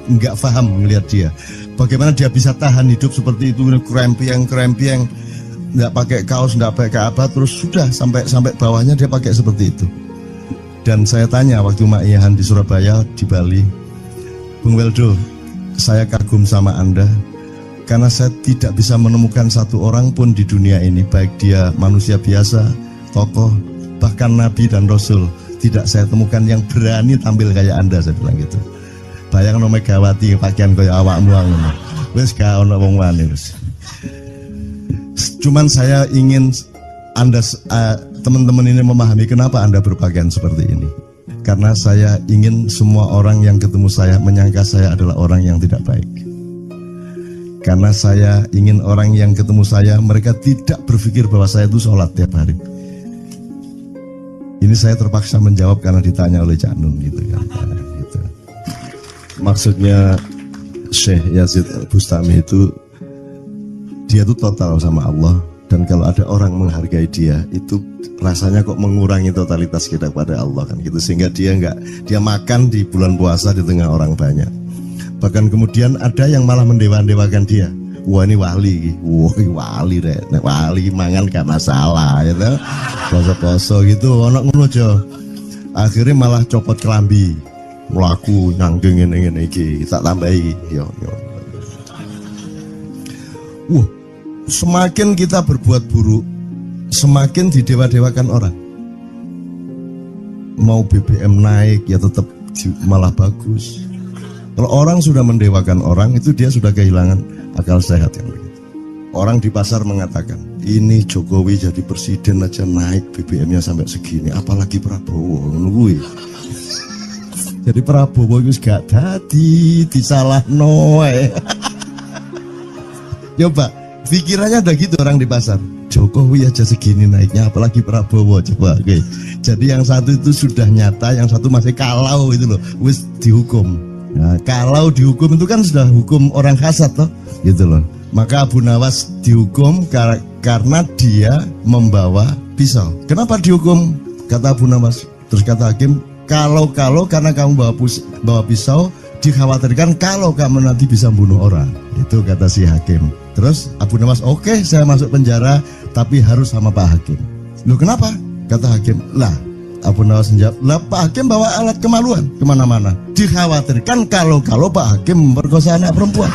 nggak paham melihat dia. Bagaimana dia bisa tahan hidup seperti itu, krempiang, nggak pakai kaos, nggak pakai apa, terus sudah sampai bawahnya dia pakai seperti itu. Dan saya tanya waktu Ma'iyahan di Surabaya, di Bali, Bung Weldo, saya kagum sama Anda karena saya tidak bisa menemukan satu orang pun di dunia ini, baik dia manusia biasa, tokoh, bahkan Nabi dan Rasul, tidak saya temukan yang berani tampil kayak Anda. Saya bilang gitu. Bayang no Megawati pakaian kayak awakmu ngono. Wis gak ono wong wani wis. Cuman saya ingin Anda teman-teman ini memahami kenapa Anda berpakaian seperti ini. Karena saya ingin semua orang yang ketemu saya menyangka saya adalah orang yang tidak baik. Karena saya ingin orang yang ketemu saya, mereka tidak berpikir bahwa saya itu sholat tiap hari. Ini saya terpaksa menjawab karena ditanya oleh Cak Nun gitu kan. Gitu. Maksudnya Syekh Yazid Bustami itu, dia itu total sama Allah. Dan kalau ada orang menghargai dia, itu rasanya kok mengurangi totalitas kita kepada Allah kan gitu. Sehingga dia makan di bulan puasa di tengah orang banyak. Bahkan kemudian ada yang malah mendewa-dewakan dia. Wah ini wali, wali deh, wali mangan gak masalah, gitu. Poso-poso gitu, ono ngono aja. Akhirnya malah copot kelambi, melaku nyanggeng ini tak tambahi. Yo. Semakin kita berbuat buruk, semakin didewa-dewakan orang. Mau BBM naik ya tetap malah bagus. Kalau orang sudah mendewakan orang, itu dia sudah kehilangan akal sehat yang begitu. Orang di pasar mengatakan, ini Jokowi jadi presiden aja naik BBM-nya sampai segini, apalagi Prabowo. Nungguin. Jadi Prabowo itu gak tadi disalah noe. Coba, pikirannya ada gitu orang di pasar. Jokowi aja segini naiknya, apalagi Prabowo. Coba, oke. Jadi yang satu itu sudah nyata, yang satu masih kalau itu loh, wis dihukum. Nah, kalau dihukum itu kan sudah hukum orang kasat toh, gitu loh. Maka Abu Nawas dihukum karena dia membawa pisau. Kenapa dihukum? Kata Abu Nawas. Terus kata hakim, kalau karena kamu bawa pisau, dikhawatirkan kalau kamu nanti bisa bunuh orang. Itu kata si hakim. Terus Abu Nawas, oke, saya masuk penjara, tapi harus sama Pak Hakim. Loh kenapa? Kata hakim, lah. Abu Nawas menjawab, lah Pak Hakim bawa alat kemaluan kemana-mana. Dikhawatirkan kalau Pak Hakim memperkosa anak perempuan.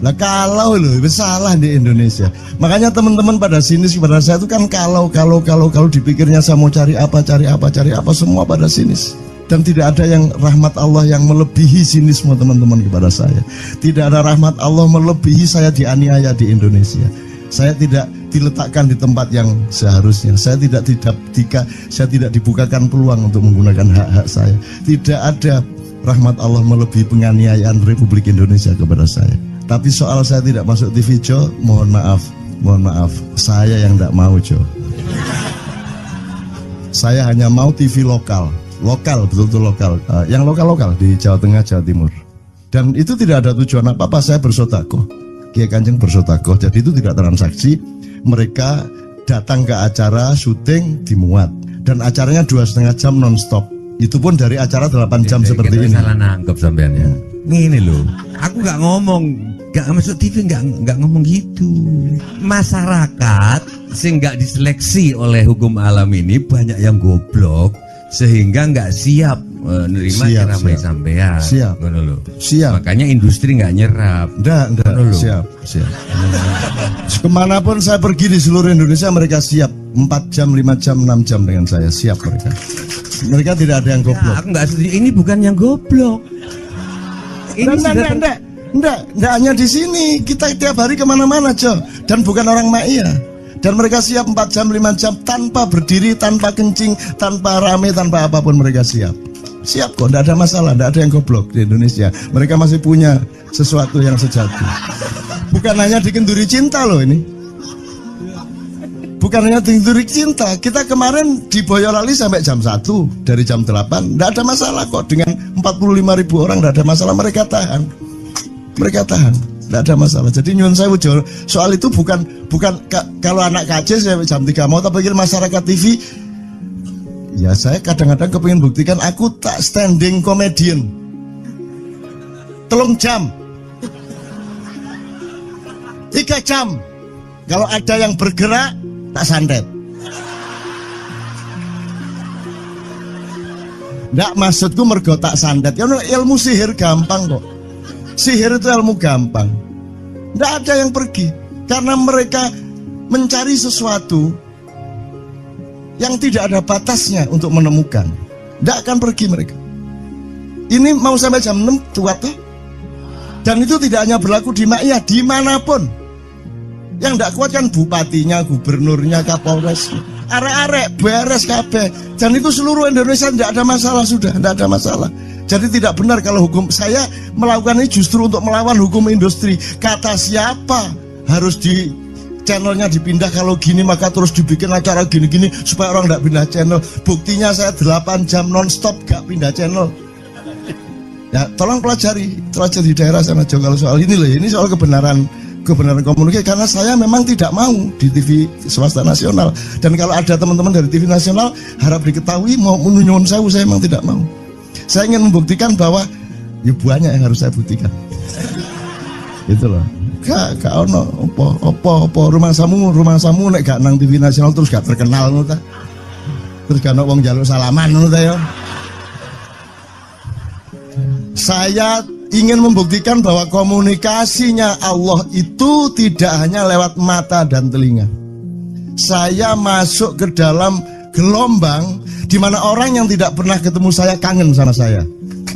Nah kalau loh, salah di Indonesia. Makanya teman-teman pada sinis pada saya itu kan kalau dipikirnya saya mau cari apa semua pada sinis. Dan tidak ada yang rahmat Allah yang melebihi sinisme teman-teman kepada saya. Tidak ada rahmat Allah melebihi saya dianiaya di Indonesia. Saya tidak diletakkan di tempat yang seharusnya. Saya tidak dibukakan peluang untuk menggunakan hak-hak saya. Tidak ada rahmat Allah melebihi penganiayaan Republik Indonesia kepada saya. Tapi soal saya tidak masuk TV Jo, mohon maaf, saya yang tidak mau Jo. Saya hanya mau TV lokal, betul-betul lokal. Yang lokal di Jawa Tengah, Jawa Timur. Dan itu tidak ada tujuan apa-apa, saya bersodakoh. Kiai Kanjeng bersodakoh, jadi itu tidak transaksi. Mereka datang ke acara syuting dimuat, dan acaranya 2,5 jam non-stop. Itu pun dari acara 8 jam seperti ini.
Salah nangkep sampean ya. Ngene lho, aku nggak ngomong, nggak masuk TV, nggak ngomong gitu. Masyarakat sing nggak diseleksi oleh hukum alam ini banyak yang goblok sehingga nggak siap menerima ceramah sampean.
Siap.
Ngono lho.
Siap.
Makanya industri nggak nyerap.
Enggak. Siap. Kemanapun saya pergi di seluruh Indonesia, mereka siap 4 jam, 5 jam, 6 jam dengan saya. Siap mereka. Mereka tidak ada yang goblok.
Aku nggak setuju. Ini bukan yang goblok. Ini
Enggak hanya di sini. Kita tiap hari kemana-mana, Jo. Dan bukan orang Ma'iyah. Dan mereka siap 4 jam, 5 jam tanpa berdiri, tanpa kencing, tanpa rame, tanpa apapun mereka siap. Siap kok, enggak ada masalah, enggak ada yang goblok di Indonesia. Mereka masih punya sesuatu yang sejati. Bukan hanya dikenduri cinta loh ini. Bukan hanya dikenduri cinta. Kita kemarin di Boyolali sampai jam 1, dari jam 8. Enggak ada masalah kok, dengan 45.000 orang enggak ada masalah, mereka tahan. Tidak ada masalah. Jadi nyuwun sewu soal itu bukan kalau anak KJ saya jam 3 mau tak pikir masyarakat TV. Ya saya kadang-kadang kepingin buktikan aku tak standing comedian. 3 jam 3 jam. Kalau ada yang bergerak tak santet. Nggak, maksudku mergo tak santet. Ya ilmu sihir gampang kok. Sihir itu ilmu gampang. Tidak ada yang pergi karena mereka mencari sesuatu yang tidak ada batasnya untuk menemukan. Tidak akan pergi mereka. Ini mau sampai jam 6 kuat tuh. Dan itu tidak hanya berlaku di Ma'iyah, dimanapun. Yang tidak kuat kan bupatinya, gubernurnya, kapolres, arek-arek beres kabeh. Dan itu seluruh Indonesia tidak ada masalah sudah, tidak ada masalah. Jadi tidak benar kalau hukum saya melakukan ini justru untuk melawan hukum industri. Kata siapa harus di channelnya dipindah, kalau gini maka terus dibikin acara gini-gini supaya orang tidak pindah channel. Buktinya saya 8 jam non-stop gak pindah channel. Ya tolong pelajari di daerah sana juga kalau soal ini loh. Ini soal kebenaran komunikasi, karena saya memang tidak mau di TV swasta nasional. Dan kalau ada teman-teman dari TV nasional harap diketahui mau menyunyun saya memang tidak mau. Saya ingin membuktikan bahwa ya banyak yang harus saya buktikan. Itu loh. Gak ono apa rumah samu nek gak nang TV nasional terus gak terkenal ngono ta. Terus gak ono wong njaluk salaman ngono ta ya. Saya ingin membuktikan bahwa komunikasinya Allah itu tidak hanya lewat mata dan telinga. Saya masuk ke dalam gelombang di mana orang yang tidak pernah ketemu saya kangen sama saya.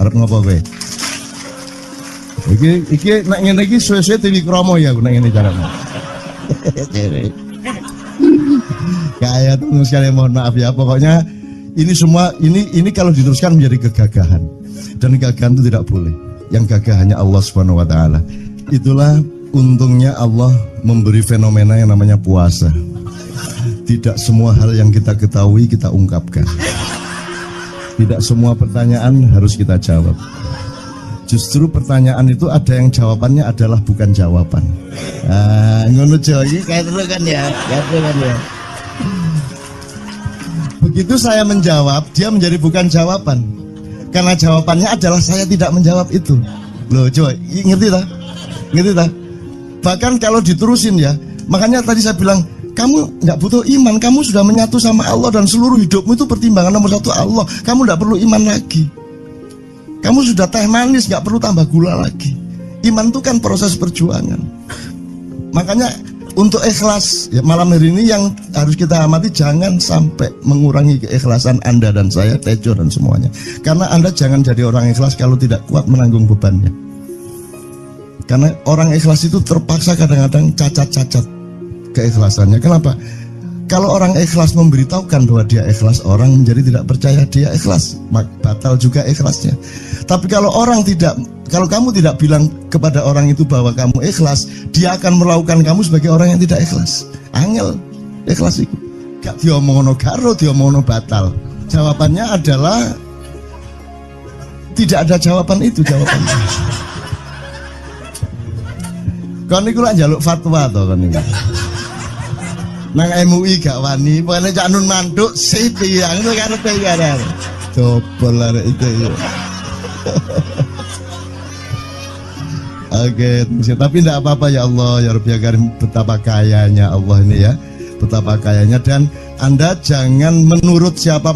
Arep ngopo kowe? Iki nek ngene iki suwe-suwe TV Kromo ya nek ngene carane. Kayak tuh sekali mohon maaf ya, pokoknya ini semua ini kalau diteruskan menjadi kegagahan. Dan kegagahan itu tidak boleh. Yang gagah hanya Allah Subhanahu wa taala. Itulah untungnya Allah memberi fenomena yang namanya puasa. Tidak semua hal yang kita ketahui kita ungkapkan. Tidak semua pertanyaan harus kita jawab. Justru pertanyaan itu ada yang jawabannya adalah bukan jawaban. Ngono iki kayak itu kan ya. Begitu saya menjawab, dia menjadi bukan jawaban. Karena jawabannya adalah saya tidak menjawab itu. Loh, coba ngerti tak? Bahkan kalau diterusin ya, makanya tadi saya bilang kamu nggak butuh iman, kamu sudah menyatu sama Allah dan seluruh hidupmu itu pertimbangan nomor 1 Allah. Kamu nggak perlu iman lagi. Kamu sudah teh manis, nggak perlu tambah gula lagi. Iman itu kan proses perjuangan. Makanya untuk ikhlas ya, malam hari ini yang harus kita amati, jangan sampai mengurangi keikhlasan Anda dan saya, Tejo dan semuanya. Karena Anda jangan jadi orang ikhlas kalau tidak kuat menanggung bebannya. Karena orang ikhlas itu terpaksa kadang-kadang cacat-cacat keikhlasannya. Kenapa? Kalau orang ikhlas memberitahukan bahwa dia ikhlas, orang menjadi tidak percaya dia ikhlas, batal juga ikhlasnya. Tapi kalau kamu tidak bilang kepada orang itu bahwa kamu ikhlas, dia akan melakukan kamu sebagai orang yang tidak ikhlas. Angel ikhlas itu gak diomongno karo, diomongno batal. Jawabannya adalah tidak ada jawaban itu jawabannya. Kon niku lak njaluk fatwa to kon niku. Nang MUI gak wani, pokoknya cak nun mantuk sip ya, ngono karepe ya. Dobol arek itu ya. Oke, tapi tidak apa-apa ya Allah, ya Rabbi ya Karim, betapa kayanya Allah ini ya, betapa kayanya. Dan Anda jangan menurut siapa.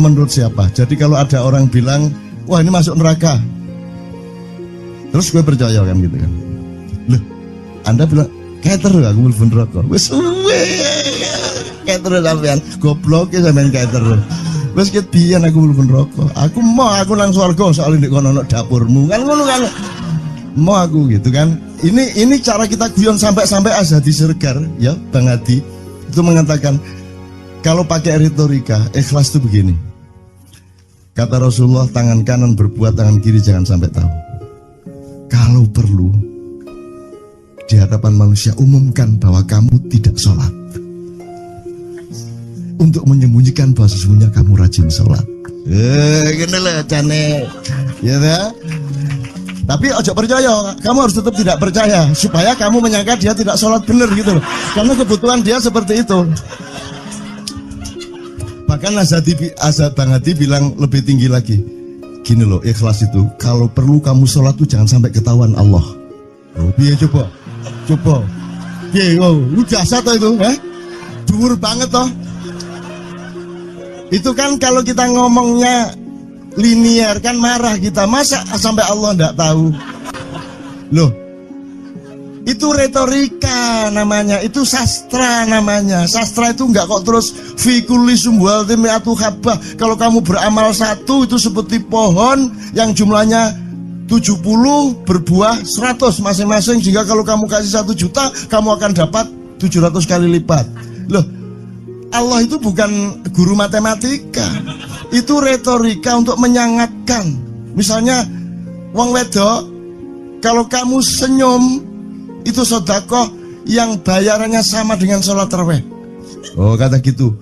Jadi kalau ada orang bilang, wah ini masuk neraka, terus gue percaya kan gitu kan. Loh, Anda bilang, kater aku mlebu neraka. Wis suwe. Kater sampean, goblok ya sampean kater. Wis ket biyen aku mlebu neraka. Aku nang swarga soal ndek kono dapurmu. Kan ngono kan. Mau aku gitu kan. Ini cara kita guyon sampai Azhadi Sergar ya Bang Hadi itu mengatakan kalau pakai retorika ikhlas itu begini. Kata Rasulullah, tangan kanan berbuat, tangan kiri jangan sampai tahu. Kalau perlu di hadapan manusia umumkan bahwa kamu tidak sholat, untuk menyembunyikan bahwa sesungguhnya kamu rajin sholat. Gini lah cane ya dah. Tapi ojo percaya, kamu harus tetap tidak percaya supaya kamu menyangka dia tidak sholat benar gitu loh. Karena kebutuhan dia seperti itu. Bahkan Bang Hadi bilang lebih tinggi lagi. Gini loh, ikhlas itu kalau perlu kamu sholat tuh jangan sampai ketahuan Allah. Oh, biar coba. Biar, lu jasa toh itu, dhuwur banget toh. Itu kan kalau kita ngomongnya linear kan marah kita, masa sampai Allah enggak tahu. Loh, itu retorika namanya, itu sastra namanya. Sastra itu enggak kok terus fi kulli sumbuhatin mi'atu habbah. Kalau kamu beramal satu itu seperti pohon yang jumlahnya 70 berbuah 100 masing-masing, sehingga kalau kamu kasih 1 juta kamu akan dapat 700 kali lipat. Loh, Allah itu bukan guru matematika. Itu retorika untuk menyangatkan. Misalnya wong wedok, kalau kamu senyum itu sedekah yang bayarannya sama dengan sholat tarawih. Oh, kata gitu.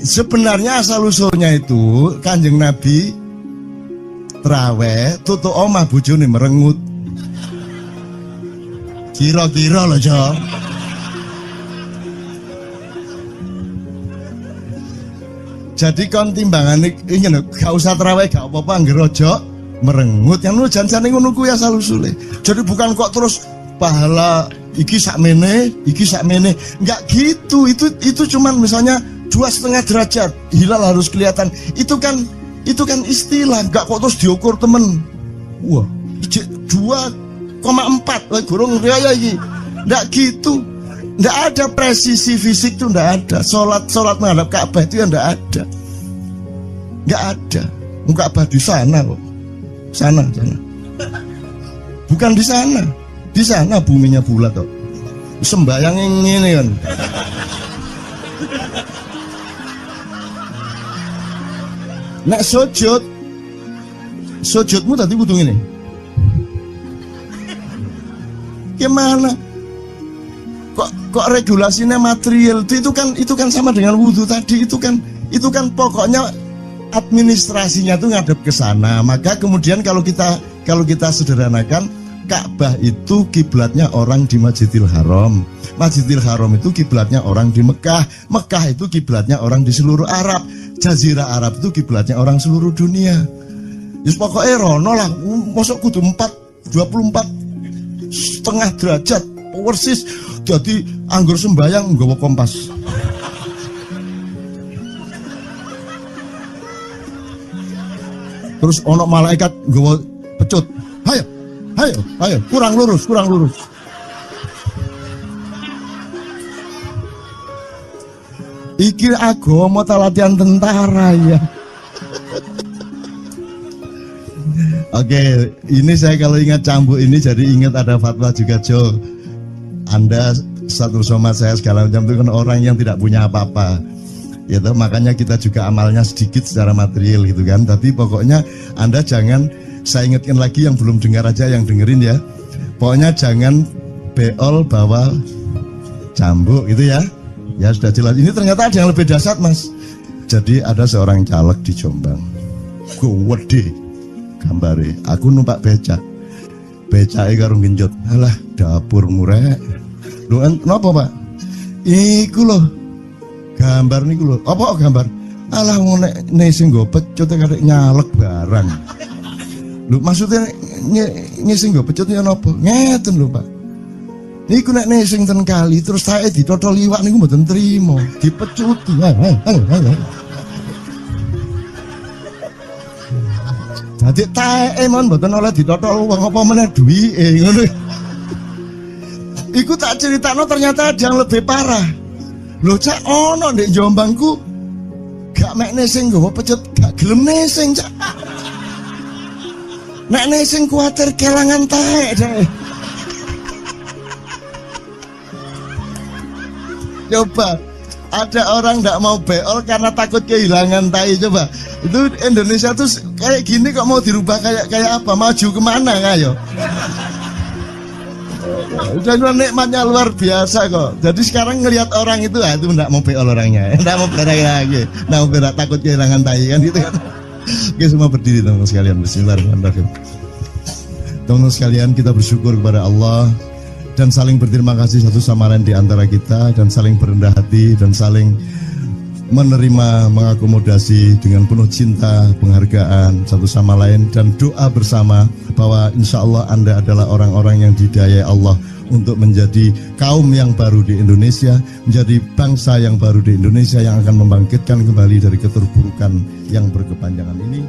Sebenarnya asal usulnya itu Kanjeng Nabi tarawih tutuk omah bojone merengut. Kira-kira loh, Jo. Jadi kon timbangan ini gak usah terawih gak apa-apa ngerojo merengut yang lu jangan ngono kuwi asal usule. Jadi bukan kok terus pahala iki sakmene enggak gitu. Itu cuman misalnya 2,5 derajat hilal harus kelihatan. Itu kan istilah, enggak kok terus diukur temen. Wah, 2,4 gurung raya iki. Enggak gitu. Nggak ada presisi fisik tuh, nggak ada. Sholat menghadap Ka'bah itu ya nggak ada. Nggak ada. Ka'bah di sana kok. Sana. Bukan di sana. Di sana buminya bulat kok. Sembayang ini kan. Nek sujudmu tadi kudu ngene. Gimana? Kok regulasinya material itu kan sama dengan wudhu tadi. Itu kan pokoknya administrasinya tuh ngadep ke sana. Maka kemudian kalau kita sederhanakan, Ka'bah itu kiblatnya orang di Masjidil Haram. Masjidil Haram itu kiblatnya orang di Mekah. Mekah itu kiblatnya orang di seluruh Arab. Jazirah Arab itu kiblatnya orang seluruh dunia. Just pokoknya rono lah. Masuk kudu 24,5 derajat persis. Jadi anggur sembayang nggawa kompas. Terus ono malaikat nggawa pecut. Ayo, kurang lurus. Iki agama ta latihan tentara ya. Oke, ini saya kalau ingat cambuk ini jadi ingat ada fatwa juga, Jo. Anda satu sama saya segala macam itu kan orang yang tidak punya apa-apa, gitu. Makanya kita juga amalnya sedikit secara material gitu kan. Tapi pokoknya Anda jangan, saya ingatkan lagi yang belum dengar aja yang dengerin ya. Pokoknya jangan beol bawa cambuk gitu ya. Ya sudah jelas. Ini ternyata ada yang lebih dahsyat, Mas. Jadi ada seorang caleg di Jombang. Gede gambare. Aku numpak becak. becake karo genjot. Alah, dapur murek. Lho napa, Pak? Iku lho. Gambar niku lho. Apa gambar? Alah nek sing nggo pecut karek nyalek barang. Lho maksudnya sing nggo pecut ya napa? Ngeten lho, Pak. Niku nek sing ten kali terus saya ditotol iwak niku mboten trimo, dipecuti. Dadi taeke mon mboten oleh ditotol wong apa meneh duwike ngono. Iku tak critakno ternyata ada yang lebih parah. Lho Cak ono ndek Jombangku gak mek nesing nggawa pecut gak gelem nesing Cak. Nek nesing kuwatir kelangan taek deh. Coba ada orang nggak mau beol karena takut kehilangan tai. Coba itu Indonesia tuh kayak gini kok mau dirubah kayak apa? Maju kemana kayo? Dan nikmatnya luar biasa kok. Jadi sekarang ngelihat orang itu nggak mau beol orangnya, nggak mau berak lagi, nggak mau berak takut kehilangan tai kan gitu kan? Oke semua berdiri teman-teman sekalian. Bismillahirrahmanirrahim. Teman-teman sekalian kita bersyukur kepada Allah dan saling berterima kasih satu sama lain di antara kita dan saling berendah hati dan saling menerima, mengakomodasi dengan penuh cinta, penghargaan satu sama lain dan doa bersama bahwa insya Allah Anda adalah orang-orang yang didayai Allah untuk menjadi kaum yang baru di Indonesia, menjadi bangsa yang baru di Indonesia yang akan membangkitkan kembali dari keterpurukan yang berkepanjangan ini.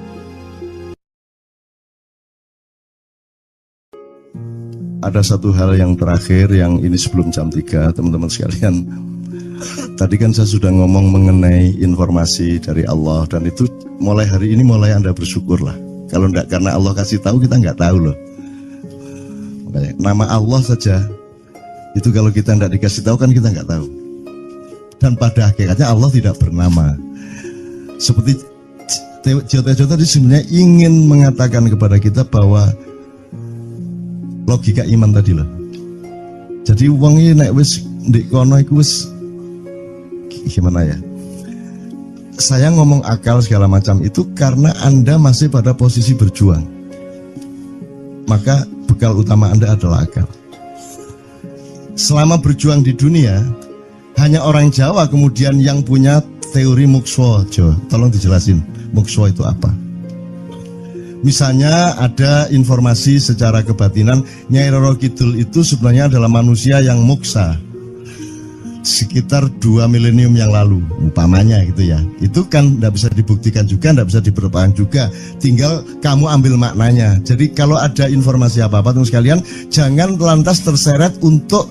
Ada satu hal yang terakhir yang ini sebelum jam 3 teman-teman sekalian. Tadi kan saya sudah ngomong mengenai informasi dari Allah dan itu mulai hari ini mulai Anda bersyukurlah. Kalau enggak karena Allah kasih tahu kita enggak tahu loh. Makanya, nama Allah saja itu kalau kita enggak dikasih tahu kan kita enggak tahu. Dan pada hakikatnya Allah tidak bernama. Seperti Jotejo tadi sebenarnya ingin mengatakan kepada kita bahwa logika iman tadi loh. Jadi wong iki nek wis ndek kono iku wis gimana ya? Saya ngomong akal segala macam itu karena Anda masih pada posisi berjuang. Maka bekal utama Anda adalah akal. Selama berjuang di dunia, hanya orang Jawa kemudian yang punya teori mukswa. Jo, tolong dijelasin mukswa itu apa? Misalnya ada informasi secara kebatinan Nyai Roro Kidul itu sebenarnya adalah manusia yang muksa sekitar 2 milenium yang lalu umpamanya gitu ya. Itu kan tidak bisa dibuktikan juga, tidak bisa diperpanjang juga, tinggal kamu ambil maknanya. Jadi kalau ada informasi apa-apa teman sekalian jangan lantas terseret untuk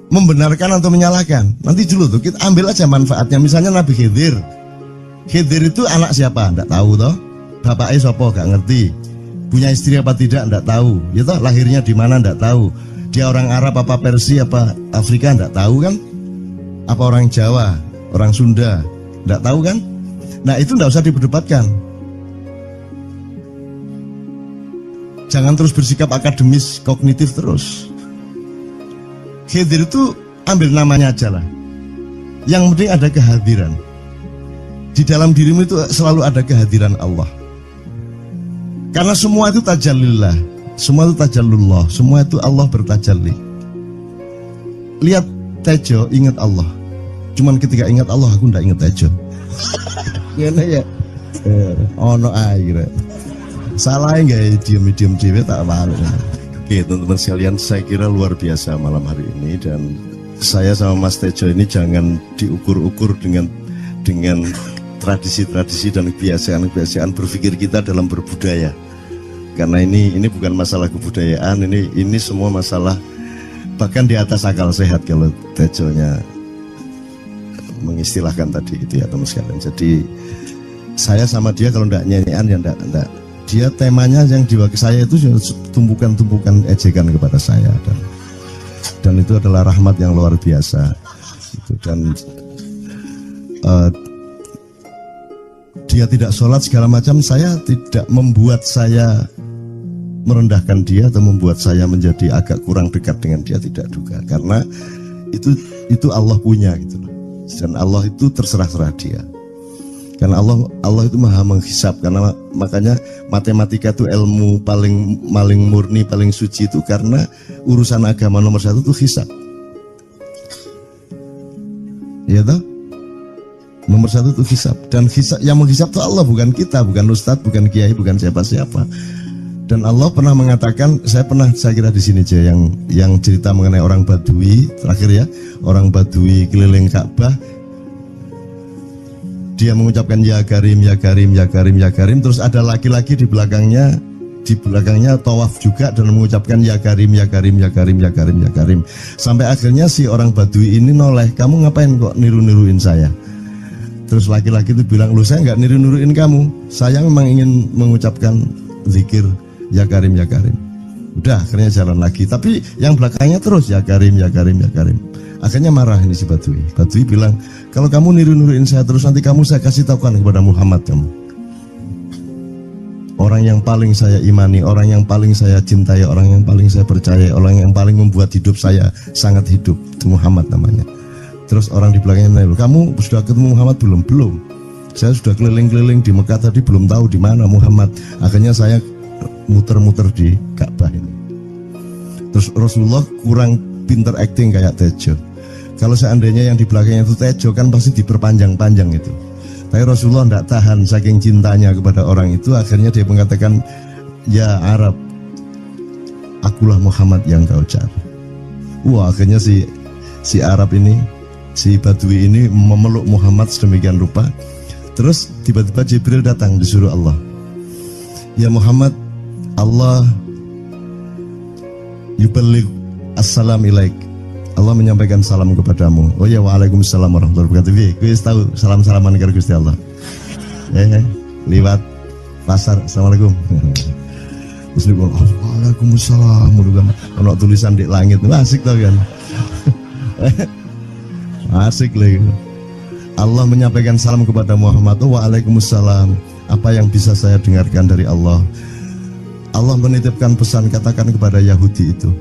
membenarkan atau menyalahkan. Nanti dulu tuh kita ambil aja manfaatnya. Misalnya Nabi Khidir itu anak siapa? Tidak tahu toh. Bapaknya sopo gak ngerti, punya istri apa tidak enggak tahu, ya toh lahirnya di mana enggak tahu, dia orang Arab apa Persia apa Afrika enggak tahu kan, apa orang Jawa, orang Sunda enggak tahu kan. Nah itu enggak usah diperdebatkan. Jangan terus bersikap akademis kognitif terus. Khidir itu ambil namanya aja lah, yang penting ada kehadiran. Di dalam dirimu itu selalu ada kehadiran Allah. Karena semua itu tajallillah, semua itu tajallullah, semua itu Allah bertajalli. Lihat Tejo, ingat Allah. Cuman ketika ingat Allah, aku ndak ingat Tejo. Gimana ya? Ono air. Salah nggak diem dewe tak malu. Oke teman-teman sekalian, saya kira luar biasa malam hari ini dan saya sama Mas Tejo ini jangan diukur-ukur dengan tradisi-tradisi dan kebiasaan-kebiasaan berpikir kita dalam berbudaya. Karena ini bukan masalah kebudayaan, ini semua masalah bahkan di atas akal sehat kalau Tejonya mengistilahkan tadi itu ya teman sekalian. Jadi saya sama dia kalau enggak nyanyian ya enggak. Dia temanya yang diwakili saya itu tumpukan-tumpukan ejekan kepada saya dan itu adalah rahmat yang luar biasa. Gitu. Dan dia tidak sholat segala macam, saya tidak membuat saya merendahkan dia atau membuat saya menjadi agak kurang dekat dengan dia, tidak juga, karena itu Allah punya gitu loh. Dan Allah itu terserah-serah dia. Karena Allah itu maha menghisab. Karena makanya matematika itu ilmu paling murni, paling suci itu karena urusan agama nomor satu itu hisab. Ya toh? Nomor satu itu hisab. Dan hisab, yang menghisab itu Allah, bukan kita, bukan ustadz, bukan kiai, bukan siapa-siapa. Dan Allah pernah mengatakan, saya kira di sini aja yang cerita mengenai orang Badui terakhir ya, orang Badui keliling Ka'bah. Dia mengucapkan ya Karim, ya Karim, ya Karim, ya Karim. Terus ada laki-laki di belakangnya tawaf juga dan mengucapkan ya Karim, ya Karim, ya Karim, ya Karim, ya Karim. Sampai akhirnya si orang Badui ini noleh, kamu ngapain kok niru-niruin saya? Terus laki-laki itu bilang, lu saya nggak niru-niruin kamu, saya memang ingin mengucapkan zikir ya Karim, ya Karim. Udah akhirnya jalan lagi, tapi yang belakangnya terus ya Karim, ya Karim, ya Karim. Akhirnya marah ini si Badui. Badui bilang, kalau kamu niru-niruin saya terus, nanti saya kasih tahukan kepada Muhammad kamu. Orang yang paling saya imani, orang yang paling saya cintai, orang yang paling saya percaya, orang yang paling membuat hidup saya sangat hidup, itu Muhammad namanya. Terus orang di belakangnya nanya, kamu sudah ketemu Muhammad belum? Belum. Saya sudah keliling-keliling di Mekah tadi, belum tahu di mana Muhammad. Akhirnya saya muter-muter di Ka'bah ini. Terus Rasulullah kurang pinter acting kayak Tejo. Kalau seandainya yang di belakangnya itu Tejo kan pasti diperpanjang-panjang itu. Tapi Rasulullah tidak tahan saking cintanya kepada orang itu, akhirnya dia mengatakan, ya Arab, akulah Muhammad yang kau cari. Wah, akhirnya si Arab ini, si Badui ini memeluk Muhammad sedemikian rupa. Terus tiba-tiba Jibril datang disuruh Allah. Ya Muhammad, Allah yuballigh assalam ilaik. Allah menyampaikan salam kepadamu. Oh ya, waalaikumsalam warahmatullahi wabarakatuh. Gue tahu salam-salaman karo Gusti Allah. Lewat pasar, assalamualaikum. Terus dia bilang, waalaikumsalam. Kalau tulisan di langit, asik tau kan? Asik lagi. Allah menyampaikan salam kepada Muhammad. Oh, waalaikumsalam. Apa yang bisa saya dengarkan dari Allah? Allah menitipkan pesan, katakan kepada Yahudi itu.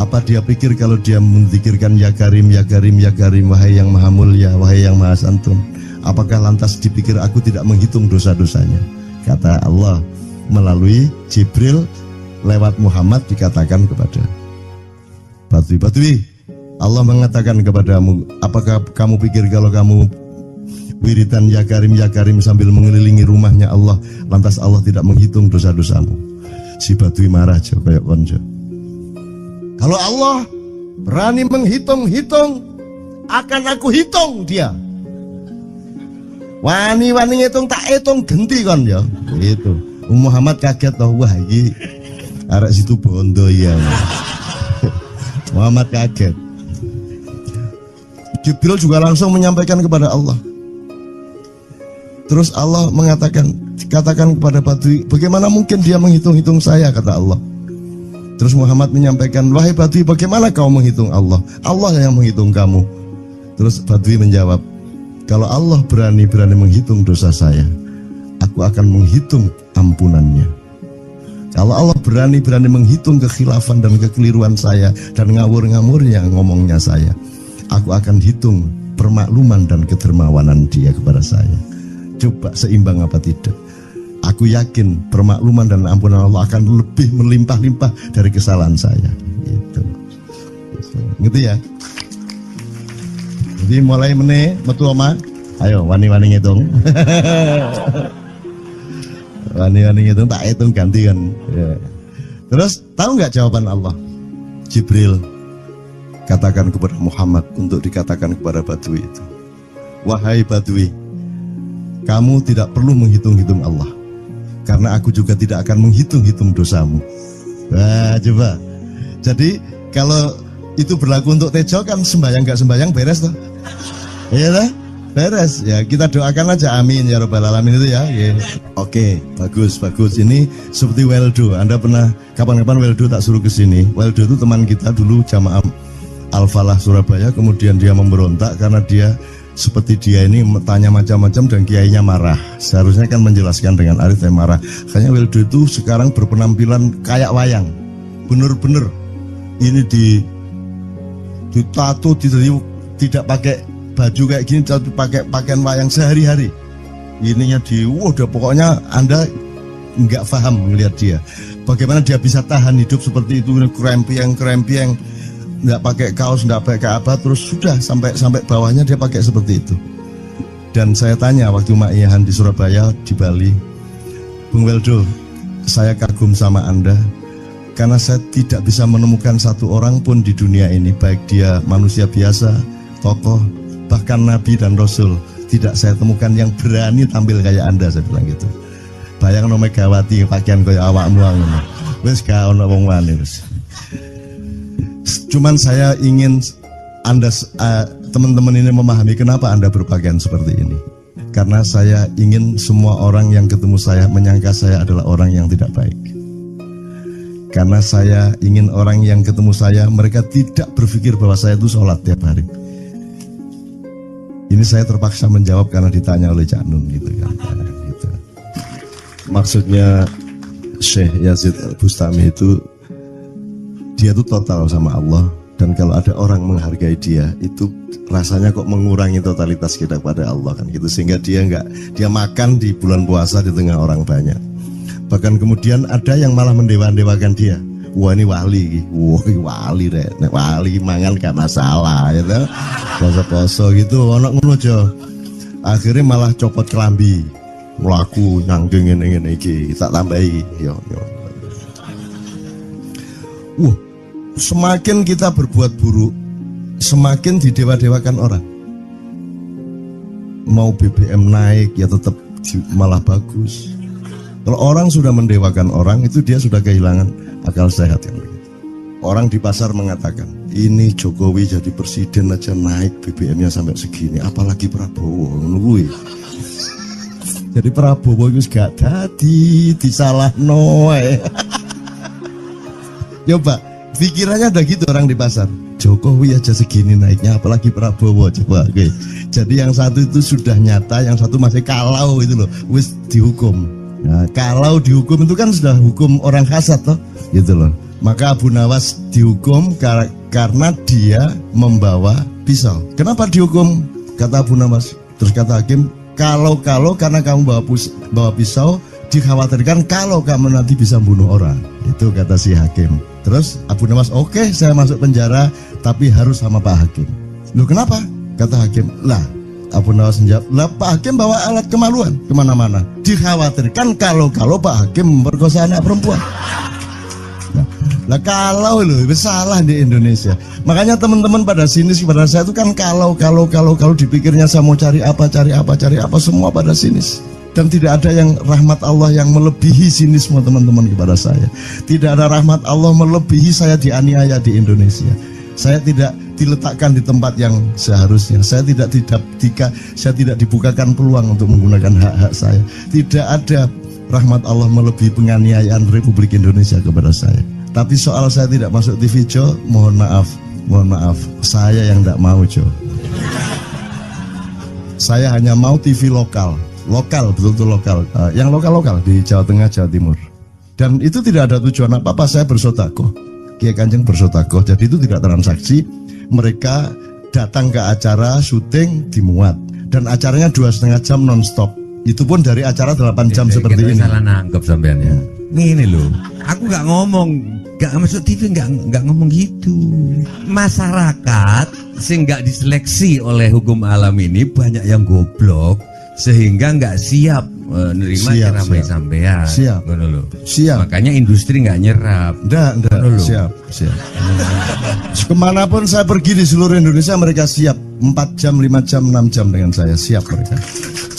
Apa dia pikir kalau dia menzikirkan ya Karim, ya Karim, ya Karim, wahai yang maha mulia, wahai yang maha santun, apakah lantas dipikir aku tidak menghitung dosa-dosanya? Kata Allah melalui Jibril lewat Muhammad dikatakan kepada Badui, Allah mengatakan kepadamu, apakah kamu pikir kalau kamu wiridan ya Karim sambil mengelilingi rumahnya Allah, lantas Allah tidak menghitung dosa-dosamu? Si Badui marah aja kayak konco. Kalau Allah berani menghitung-hitung, akan aku hitung dia. Wani-wani ngitung tak hitung genti kon ya. Gitu. Muhammad kaget toh, wah iki arek situ bondo ya. Muhammad kaget. Jibril juga langsung menyampaikan kepada Allah. Terus Allah mengatakan, katakan kepada Badui, bagaimana mungkin dia menghitung-hitung saya, kata Allah. Terus Muhammad menyampaikan, wahai Badui, bagaimana kau menghitung Allah? Allah yang menghitung kamu. Terus Badui menjawab, kalau Allah berani menghitung dosa saya, aku akan menghitung ampunannya. Kalau Allah berani menghitung kekhilafan dan kekeliruan saya dan ngawur-ngawurnya ngomongnya saya, aku akan hitung permakluman dan kedermawanan dia kepada saya. Coba seimbang apa tidak? Aku yakin permakluman dan ampunan Allah akan lebih melimpah-limpah dari kesalahan saya. Gitu ya. Jadi mulai metu oma, ayo wani-wani ngitung. Wani-wani ngitung tak hitung ganti kan. Ya. Terus tahu nggak jawaban Allah? Jibril katakan kepada Muhammad untuk dikatakan kepada Badui itu. Wahai Badui, kamu tidak perlu menghitung-hitung Allah. Karena aku juga tidak akan menghitung-hitung dosamu. Wah, coba. Jadi kalau itu berlaku untuk Tejo kan sembahyang gak sembahyang beres toh? Iya lah, beres. Ya kita doakan aja, amin ya robbal alamin itu ya. Yeah. Oke, bagus. Ini seperti Weldo. Anda pernah kapan-kapan Weldo tak suruh ke sini? Weldo itu teman kita dulu jamaah Al-Falah Surabaya. Kemudian dia memberontak karena dia seperti dia ini tanya macam-macam dan kiainya marah. Seharusnya kan menjelaskan dengan arif, yang marah. Kayaknya Weldo itu sekarang berpenampilan kayak wayang. Bener-bener ini ditato, tidak pakai baju kayak gini, tapi pakai pakaian wayang sehari-hari. ininya udah pokoknya Anda nggak paham melihat dia. Bagaimana dia bisa tahan hidup seperti itu, krempiang, nggak pakai kaos, nggak pakai apa, terus sudah sampai bawahnya dia pakai seperti itu. Dan saya tanya waktu Mak Iyahan di Surabaya, di Bali, Bung Weldo, saya kagum sama Anda karena saya tidak bisa menemukan satu orang pun di dunia ini, baik dia manusia biasa, tokoh, bahkan Nabi dan Rasul, tidak saya temukan yang berani tampil kayak Anda. Saya bilang gitu. Bayang no Megawati pakaian kayak awakmu ngono. Wis gak ono wong wani wis. Cuman saya ingin Anda teman-teman ini memahami kenapa Anda berpakaian seperti ini. Karena saya ingin semua orang yang ketemu saya menyangka saya adalah orang yang tidak baik. Karena saya ingin orang yang ketemu saya, mereka tidak berpikir bahwa saya itu sholat tiap hari. Ini saya terpaksa menjawab karena ditanya oleh Cak Nun gitu kan. Gitu. Maksudnya Syekh Yazid Bustami itu, dia itu total sama Allah. Dan kalau ada orang menghargai dia, itu rasanya kok mengurangi totalitas kita kepada Allah kan gitu. Sehingga dia makan di bulan puasa di tengah orang banyak. Bahkan kemudian ada yang malah mendewa-dewakan dia. Wah ini wali, wali deh, wali mangan gak masalah, ya gitu. Poso-poso gitu, ono ngono aja. Akhirnya malah copot kelambi, melaku nyanggeng ini tak tambahi, yo. Semakin kita berbuat buruk, semakin didewa-dewakan orang. Mau BBM naik ya tetap malah bagus. Kalau orang sudah mendewakan orang, itu dia sudah kehilangan akal sehat yang begitu. Orang di pasar mengatakan, ini Jokowi jadi presiden aja naik BBM-nya sampai segini, apalagi Prabowo nungguin. Jadi Prabowo itu gak tadi disalah noe. Coba pikirannya ada gitu orang di pasar. Jokowi aja segini naiknya, apalagi Prabowo, coba. Oke. Jadi yang satu itu sudah nyata, yang satu masih kalau itu loh, wis dihukum. Nah, kalau dihukum itu kan sudah hukum orang hasad toh, gitu loh. Maka Abu Nawas dihukum karena dia membawa pisau. Kenapa dihukum? Kata Abu Nawas. Terus kata hakim, kalau karena kamu bawa pisau, dikhawatirkan kalau kamu nanti bisa bunuh orang. Itu kata si hakim. Terus Abu Nawas, oke, saya masuk penjara, tapi harus sama Pak Hakim. Loh kenapa? Kata hakim, lah Abu Nawas menjawab, lah Pak Hakim bawa alat kemaluan kemana-mana. Dikhawatirkan kalau Pak Hakim memperkosa anak perempuan. Lah kalau loh, salah di Indonesia. Makanya teman-teman pada sinis kepada saya itu kan kalau dipikirnya saya mau cari apa semua pada sinis. Dan tidak ada yang rahmat Allah yang melebihi sinisme teman-teman kepada saya. Tidak ada rahmat Allah melebihi saya dianiaya di Indonesia. Saya tidak diletakkan di tempat yang seharusnya. Saya tidak dibukakan peluang untuk menggunakan hak-hak saya. Tidak ada rahmat Allah melebihi penganiayaan Republik Indonesia kepada saya. Tapi soal saya tidak masuk TV Jo, mohon maaf, saya yang tidak mau Jo. Saya hanya mau TV lokal, betul-betul lokal, yang lokal di Jawa Tengah, Jawa Timur. Dan itu tidak ada tujuan apa-apa, saya bersodakoh. Kiai Kanjeng bersodakoh, jadi itu tidak transaksi. Mereka datang ke acara syuting dimuat, dan acaranya 2,5 jam non-stop. Itu pun dari acara 8 jam seperti ini.
Salah nangkep sampean ya. Ini loh, aku nggak ngomong, nggak masuk TV, nggak ngomong gitu. Masyarakat sing nggak diseleksi oleh hukum alam ini banyak yang goblok sehingga nggak siap menerima ceramah sampean.
Siap.
Makanya industri nggak nyerap.
Nggak. Siap. Kemanapun saya pergi di seluruh Indonesia mereka siap 4 jam, 5 jam, 6 jam dengan saya, siap mereka.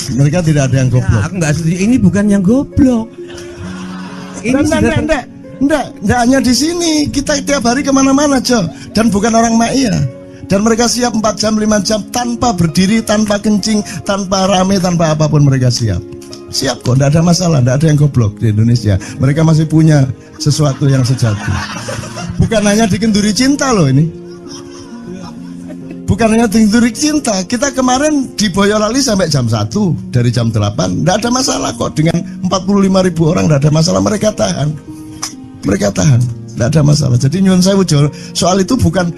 Mereka tidak ada yang goblok.
Aku nggak setuju. Ini bukan yang goblok.
Enggak hanya di sini. Kita tiap hari kemana-mana, Jo. Dan bukan orang Ma'iyah. Dan mereka siap 4 jam, 5 jam tanpa berdiri, tanpa kencing, tanpa rame, tanpa apapun mereka siap. Siap kok, tidak ada masalah, tidak ada yang goblok di Indonesia. Mereka masih punya sesuatu yang sejati. Bukan hanya dikenduri cinta loh ini. Bukan hanya dikenduri cinta. Kita kemarin di Boyolali sampai jam 1, dari jam 8. Tidak ada masalah kok, dengan 45.000 orang tidak ada masalah, mereka tahan. Tidak ada masalah. Jadi nyuwun sewu soal itu bukan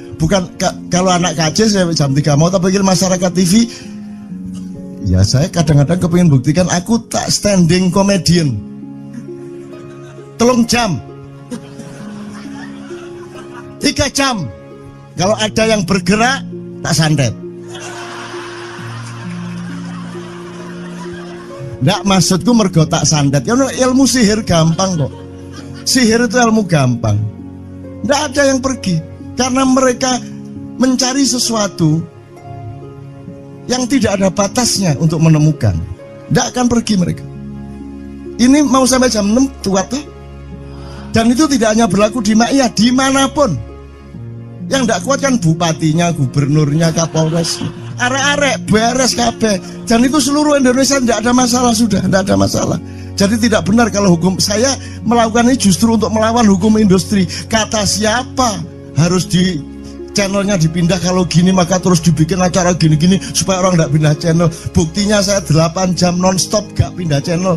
kalau anak KJ saya jam 3 mau, tapi pikir masyarakat TV Ya saya kadang-kadang kepingin buktikan aku tak standing comedian 3 jam 3 jam. Kalau ada yang bergerak tak santet. Nggak, maksudku mergo tak santet. Ya ilmu sihir gampang kok. Sihir itu ilmu gampang. Nggak ada yang pergi karena mereka mencari sesuatu yang tidak ada batasnya untuk menemukan. Tidak akan pergi mereka. Ini mau sampai jam 6 kuat tuh. Dan itu tidak hanya berlaku di Maia, dimanapun. Yang tidak kuat kan bupatinya, gubernurnya, kapolres, arek-arek beres kabeh. Dan itu seluruh Indonesia tidak ada masalah sudah, tidak ada masalah. Jadi tidak benar kalau hukum, saya melakukan ini justru untuk melawan hukum industri. Kata siapa harus di channelnya dipindah, kalau gini maka terus dibikin acara gini-gini supaya orang tidak pindah channel. Buktinya saya 8 jam non-stop gak pindah channel.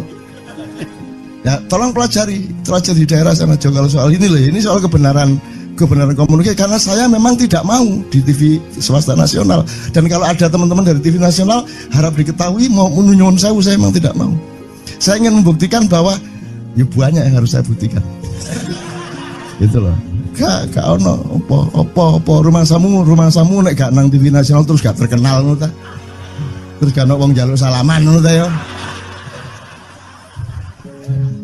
Ya tolong pelajari di daerah sana juga kalau soal ini loh. Ini soal kebenaran komunikasi, karena saya memang tidak mau di TV swasta nasional. Dan kalau ada teman-teman dari TV nasional harap diketahui mau menyunyun saya memang tidak mau. Saya ingin membuktikan bahwa ya banyak yang harus saya buktikan. Itu loh. Gak ono apa rumah samu nek gak nang TV nasional terus gak terkenal ngono ta. Terus gak ono wong njaluk salaman ngono ta ya.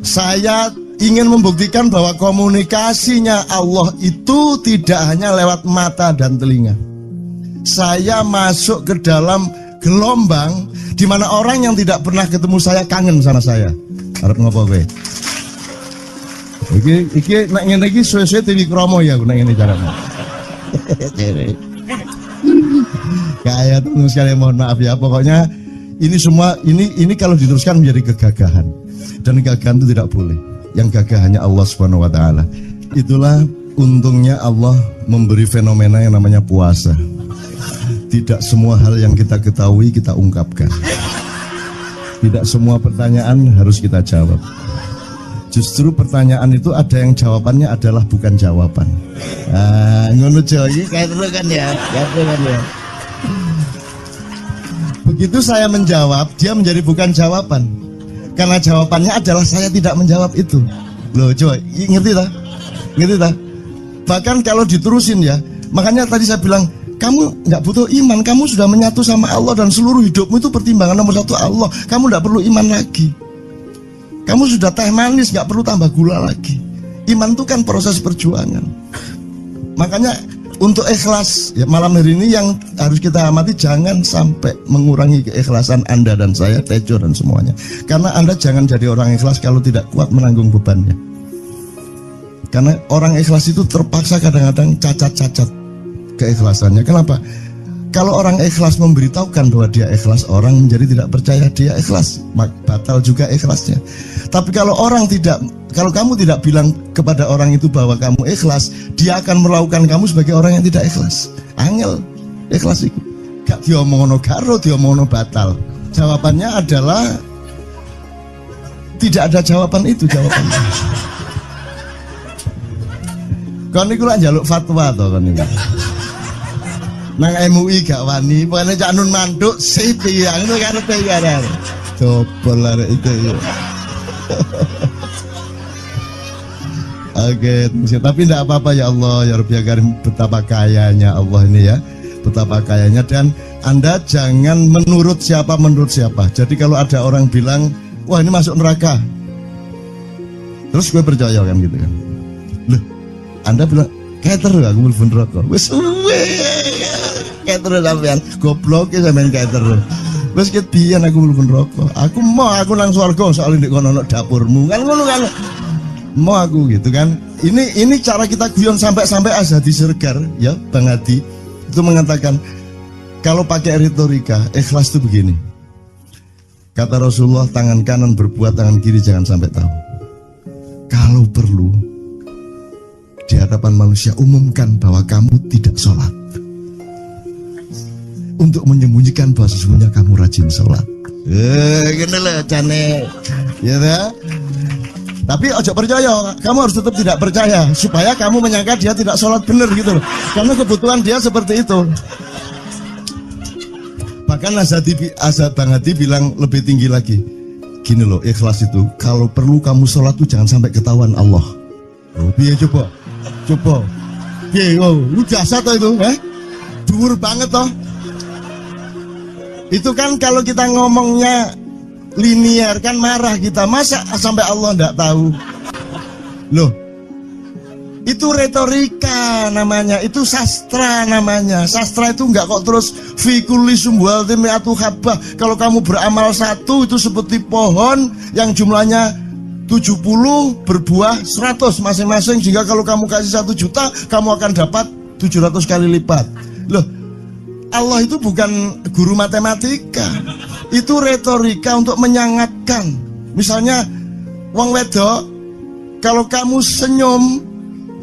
Saya ingin membuktikan bahwa komunikasinya Allah itu tidak hanya lewat mata dan telinga. Saya masuk ke dalam gelombang di mana orang yang tidak pernah ketemu saya kangen sama saya. Arep ngopo kowe? Iki nek ngene iki suwe-suwe TV Kromo ya nek ngene carane. Kayak terus sekali mohon maaf ya, pokoknya ini semua ini kalau diteruskan menjadi kegagahan. Dan kegagahan itu tidak boleh. Yang gagah hanya Allah Subhanahu wa taala. Itulah untungnya Allah memberi fenomena yang namanya puasa. Tidak semua hal yang kita ketahui kita ungkapkan. Tidak semua pertanyaan harus kita jawab. Justru pertanyaan itu ada yang jawabannya adalah bukan jawaban. Ngono iki kayak terus kan ya. Begitu saya menjawab, dia menjadi bukan jawaban. Karena jawabannya adalah saya tidak menjawab itu. Loh, coba ngerti tak? Ngerti tak? Bahkan kalau diterusin ya, makanya tadi saya bilang, kamu nggak butuh iman, kamu sudah menyatu sama Allah dan seluruh hidupmu itu pertimbangan nomor 1 Allah. Kamu nggak perlu iman lagi. Kamu sudah teh manis, gak perlu tambah gula lagi. Iman itu kan proses perjuangan. Makanya untuk ikhlas ya, malam hari ini yang harus kita amati, jangan sampai mengurangi keikhlasan Anda dan saya, Tejo dan semuanya. Karena Anda jangan jadi orang ikhlas kalau tidak kuat menanggung bebannya. Karena orang ikhlas itu terpaksa kadang-kadang cacat-cacat keikhlasannya. Kenapa? Kalau orang ikhlas memberitahukan bahwa dia ikhlas, orang menjadi tidak percaya dia ikhlas, batal juga ikhlasnya. Tapi kalau kamu tidak bilang kepada orang itu bahwa kamu ikhlas, dia akan melakukan kamu sebagai orang yang tidak ikhlas. Angel ikhlas itu. Gak diomongono karo, diomongono batal. Jawabannya adalah tidak ada jawaban itu jawabannya. Kon niku lak njaluk fatwa to kon niku. Nang MUI gak wani, pokoknya Cak Nun mantuk sip ya, ngono karepe ya. Dobol arek itu ya. Oke, tapi tidak apa-apa ya Allah, ya Rabbi Karim, betapa kayanya Allah ini ya. Betapa kayanya, dan Anda jangan menurut siapa. Jadi kalau ada orang bilang, wah ini masuk neraka, terus gue percaya kan gitu kan. Loh, Anda bilang, kater aku mlebu neraka. Wis kater sampean, goblok ya sampean kater. Wis ket biyen aku mlebu neraka. Aku nang swarga soal ndek kono dapurmu. Kan ngono kan. Mau aku gitu kan. Ini cara kita guyon sampai Azhadi Sergar ya, Bang Hadi itu mengatakan kalau pakai retorika ikhlas itu begini. Kata Rasulullah, tangan kanan berbuat, tangan kiri jangan sampai tahu. Kalau perlu di hadapan manusia umumkan bahwa kamu tidak sholat, untuk menyembunyikan bahwa sesungguhnya kamu rajin sholat. Gini lah cane, ya dah. Tapi ojo percaya, kamu harus tetap tidak percaya supaya kamu menyangka dia tidak sholat benar gitu loh. Karena kebutuhan dia seperti itu. Bahkan Bang Hadi bilang lebih tinggi lagi. Gini loh, ikhlas itu kalau perlu kamu sholat tuh jangan sampai ketahuan Allah. Oh, biar coba. Biar, lu jasa toh itu, dhuwur banget toh. Itu kan kalau kita ngomongnya linear kan marah kita, masa sampai Allah ndak tahu? Loh, itu retorika namanya, itu sastra namanya. Sastra itu enggak kok terus fikuli sumbual timiatu habah. Kalau kamu beramal satu itu seperti pohon yang jumlahnya 70 berbuah 100 masing-masing. Jika kalau kamu kasih 1 juta, kamu akan dapat 700 kali lipat. Loh, Allah itu bukan guru matematika. Itu retorika untuk menyangatkan. Misalnya wong wedok, kalau kamu senyum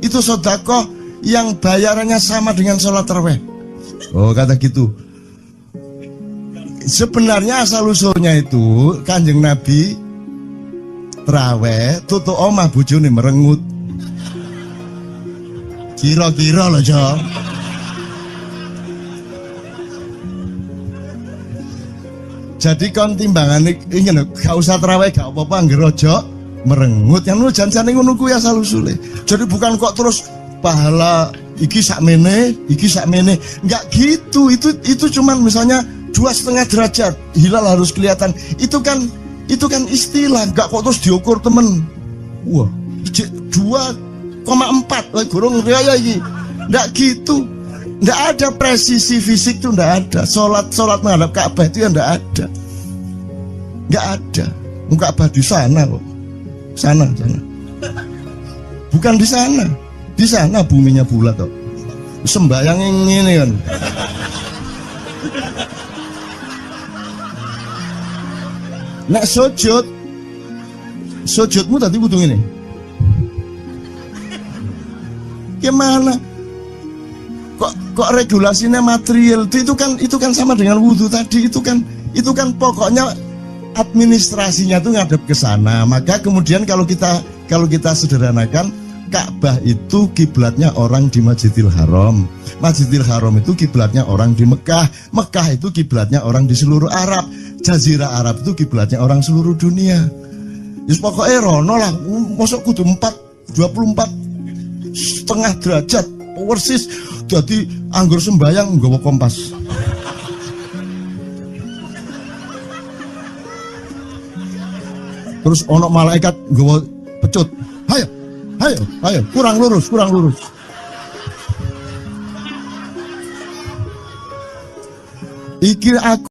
itu sedekah yang bayarannya sama dengan sholat tarawih. Oh, kata gitu. Sebenarnya asal usulnya itu Kanjeng Nabi tarawih tutuk omah bojone merengut. Kira-kira loh, Jo. Jadi kon timbangane ingin gak usah tarawih gak apa-apa ngerojo merengut yang lu jangan ngono kuwi asal usule. Jadi bukan kok terus pahala iki sakmene, enggak gitu. Itu cuman misalnya 2,5 derajat hilal harus kelihatan. Itu kan istilah, enggak kok terus diukur temen. Wah, 2,4 gorong raya iki. Enggak gitu. Enggak ada presisi fisik tuh, enggak ada. Salat menghadap Ka'bah itu ya enggak ada. Enggak ada. Ka'bah di sana kok. Sana. Bukan di sana. Di sana buminya bulat kok. Sembayang ini kan. Nek sujudmu tadi kudu ngene. Gimana? Kok regulasinya material itu kan sama dengan wudhu tadi. Itu kan pokoknya administrasinya tuh ngadep ke sana. Maka kemudian kalau kita sederhanakan, Ka'bah itu kiblatnya orang di Masjidil Haram. Masjidil Haram itu kiblatnya orang di Mekah. Mekah itu kiblatnya orang di seluruh Arab. Jazirah Arab itu kiblatnya orang seluruh dunia. Yus pokoknya rono lah. Masuk kudu 24,5 derajat persis. Jadi anggur sembayang nggawa kompas. Terus ono malaikat nggawa pecut. Ayo, kurang lurus. Iki aku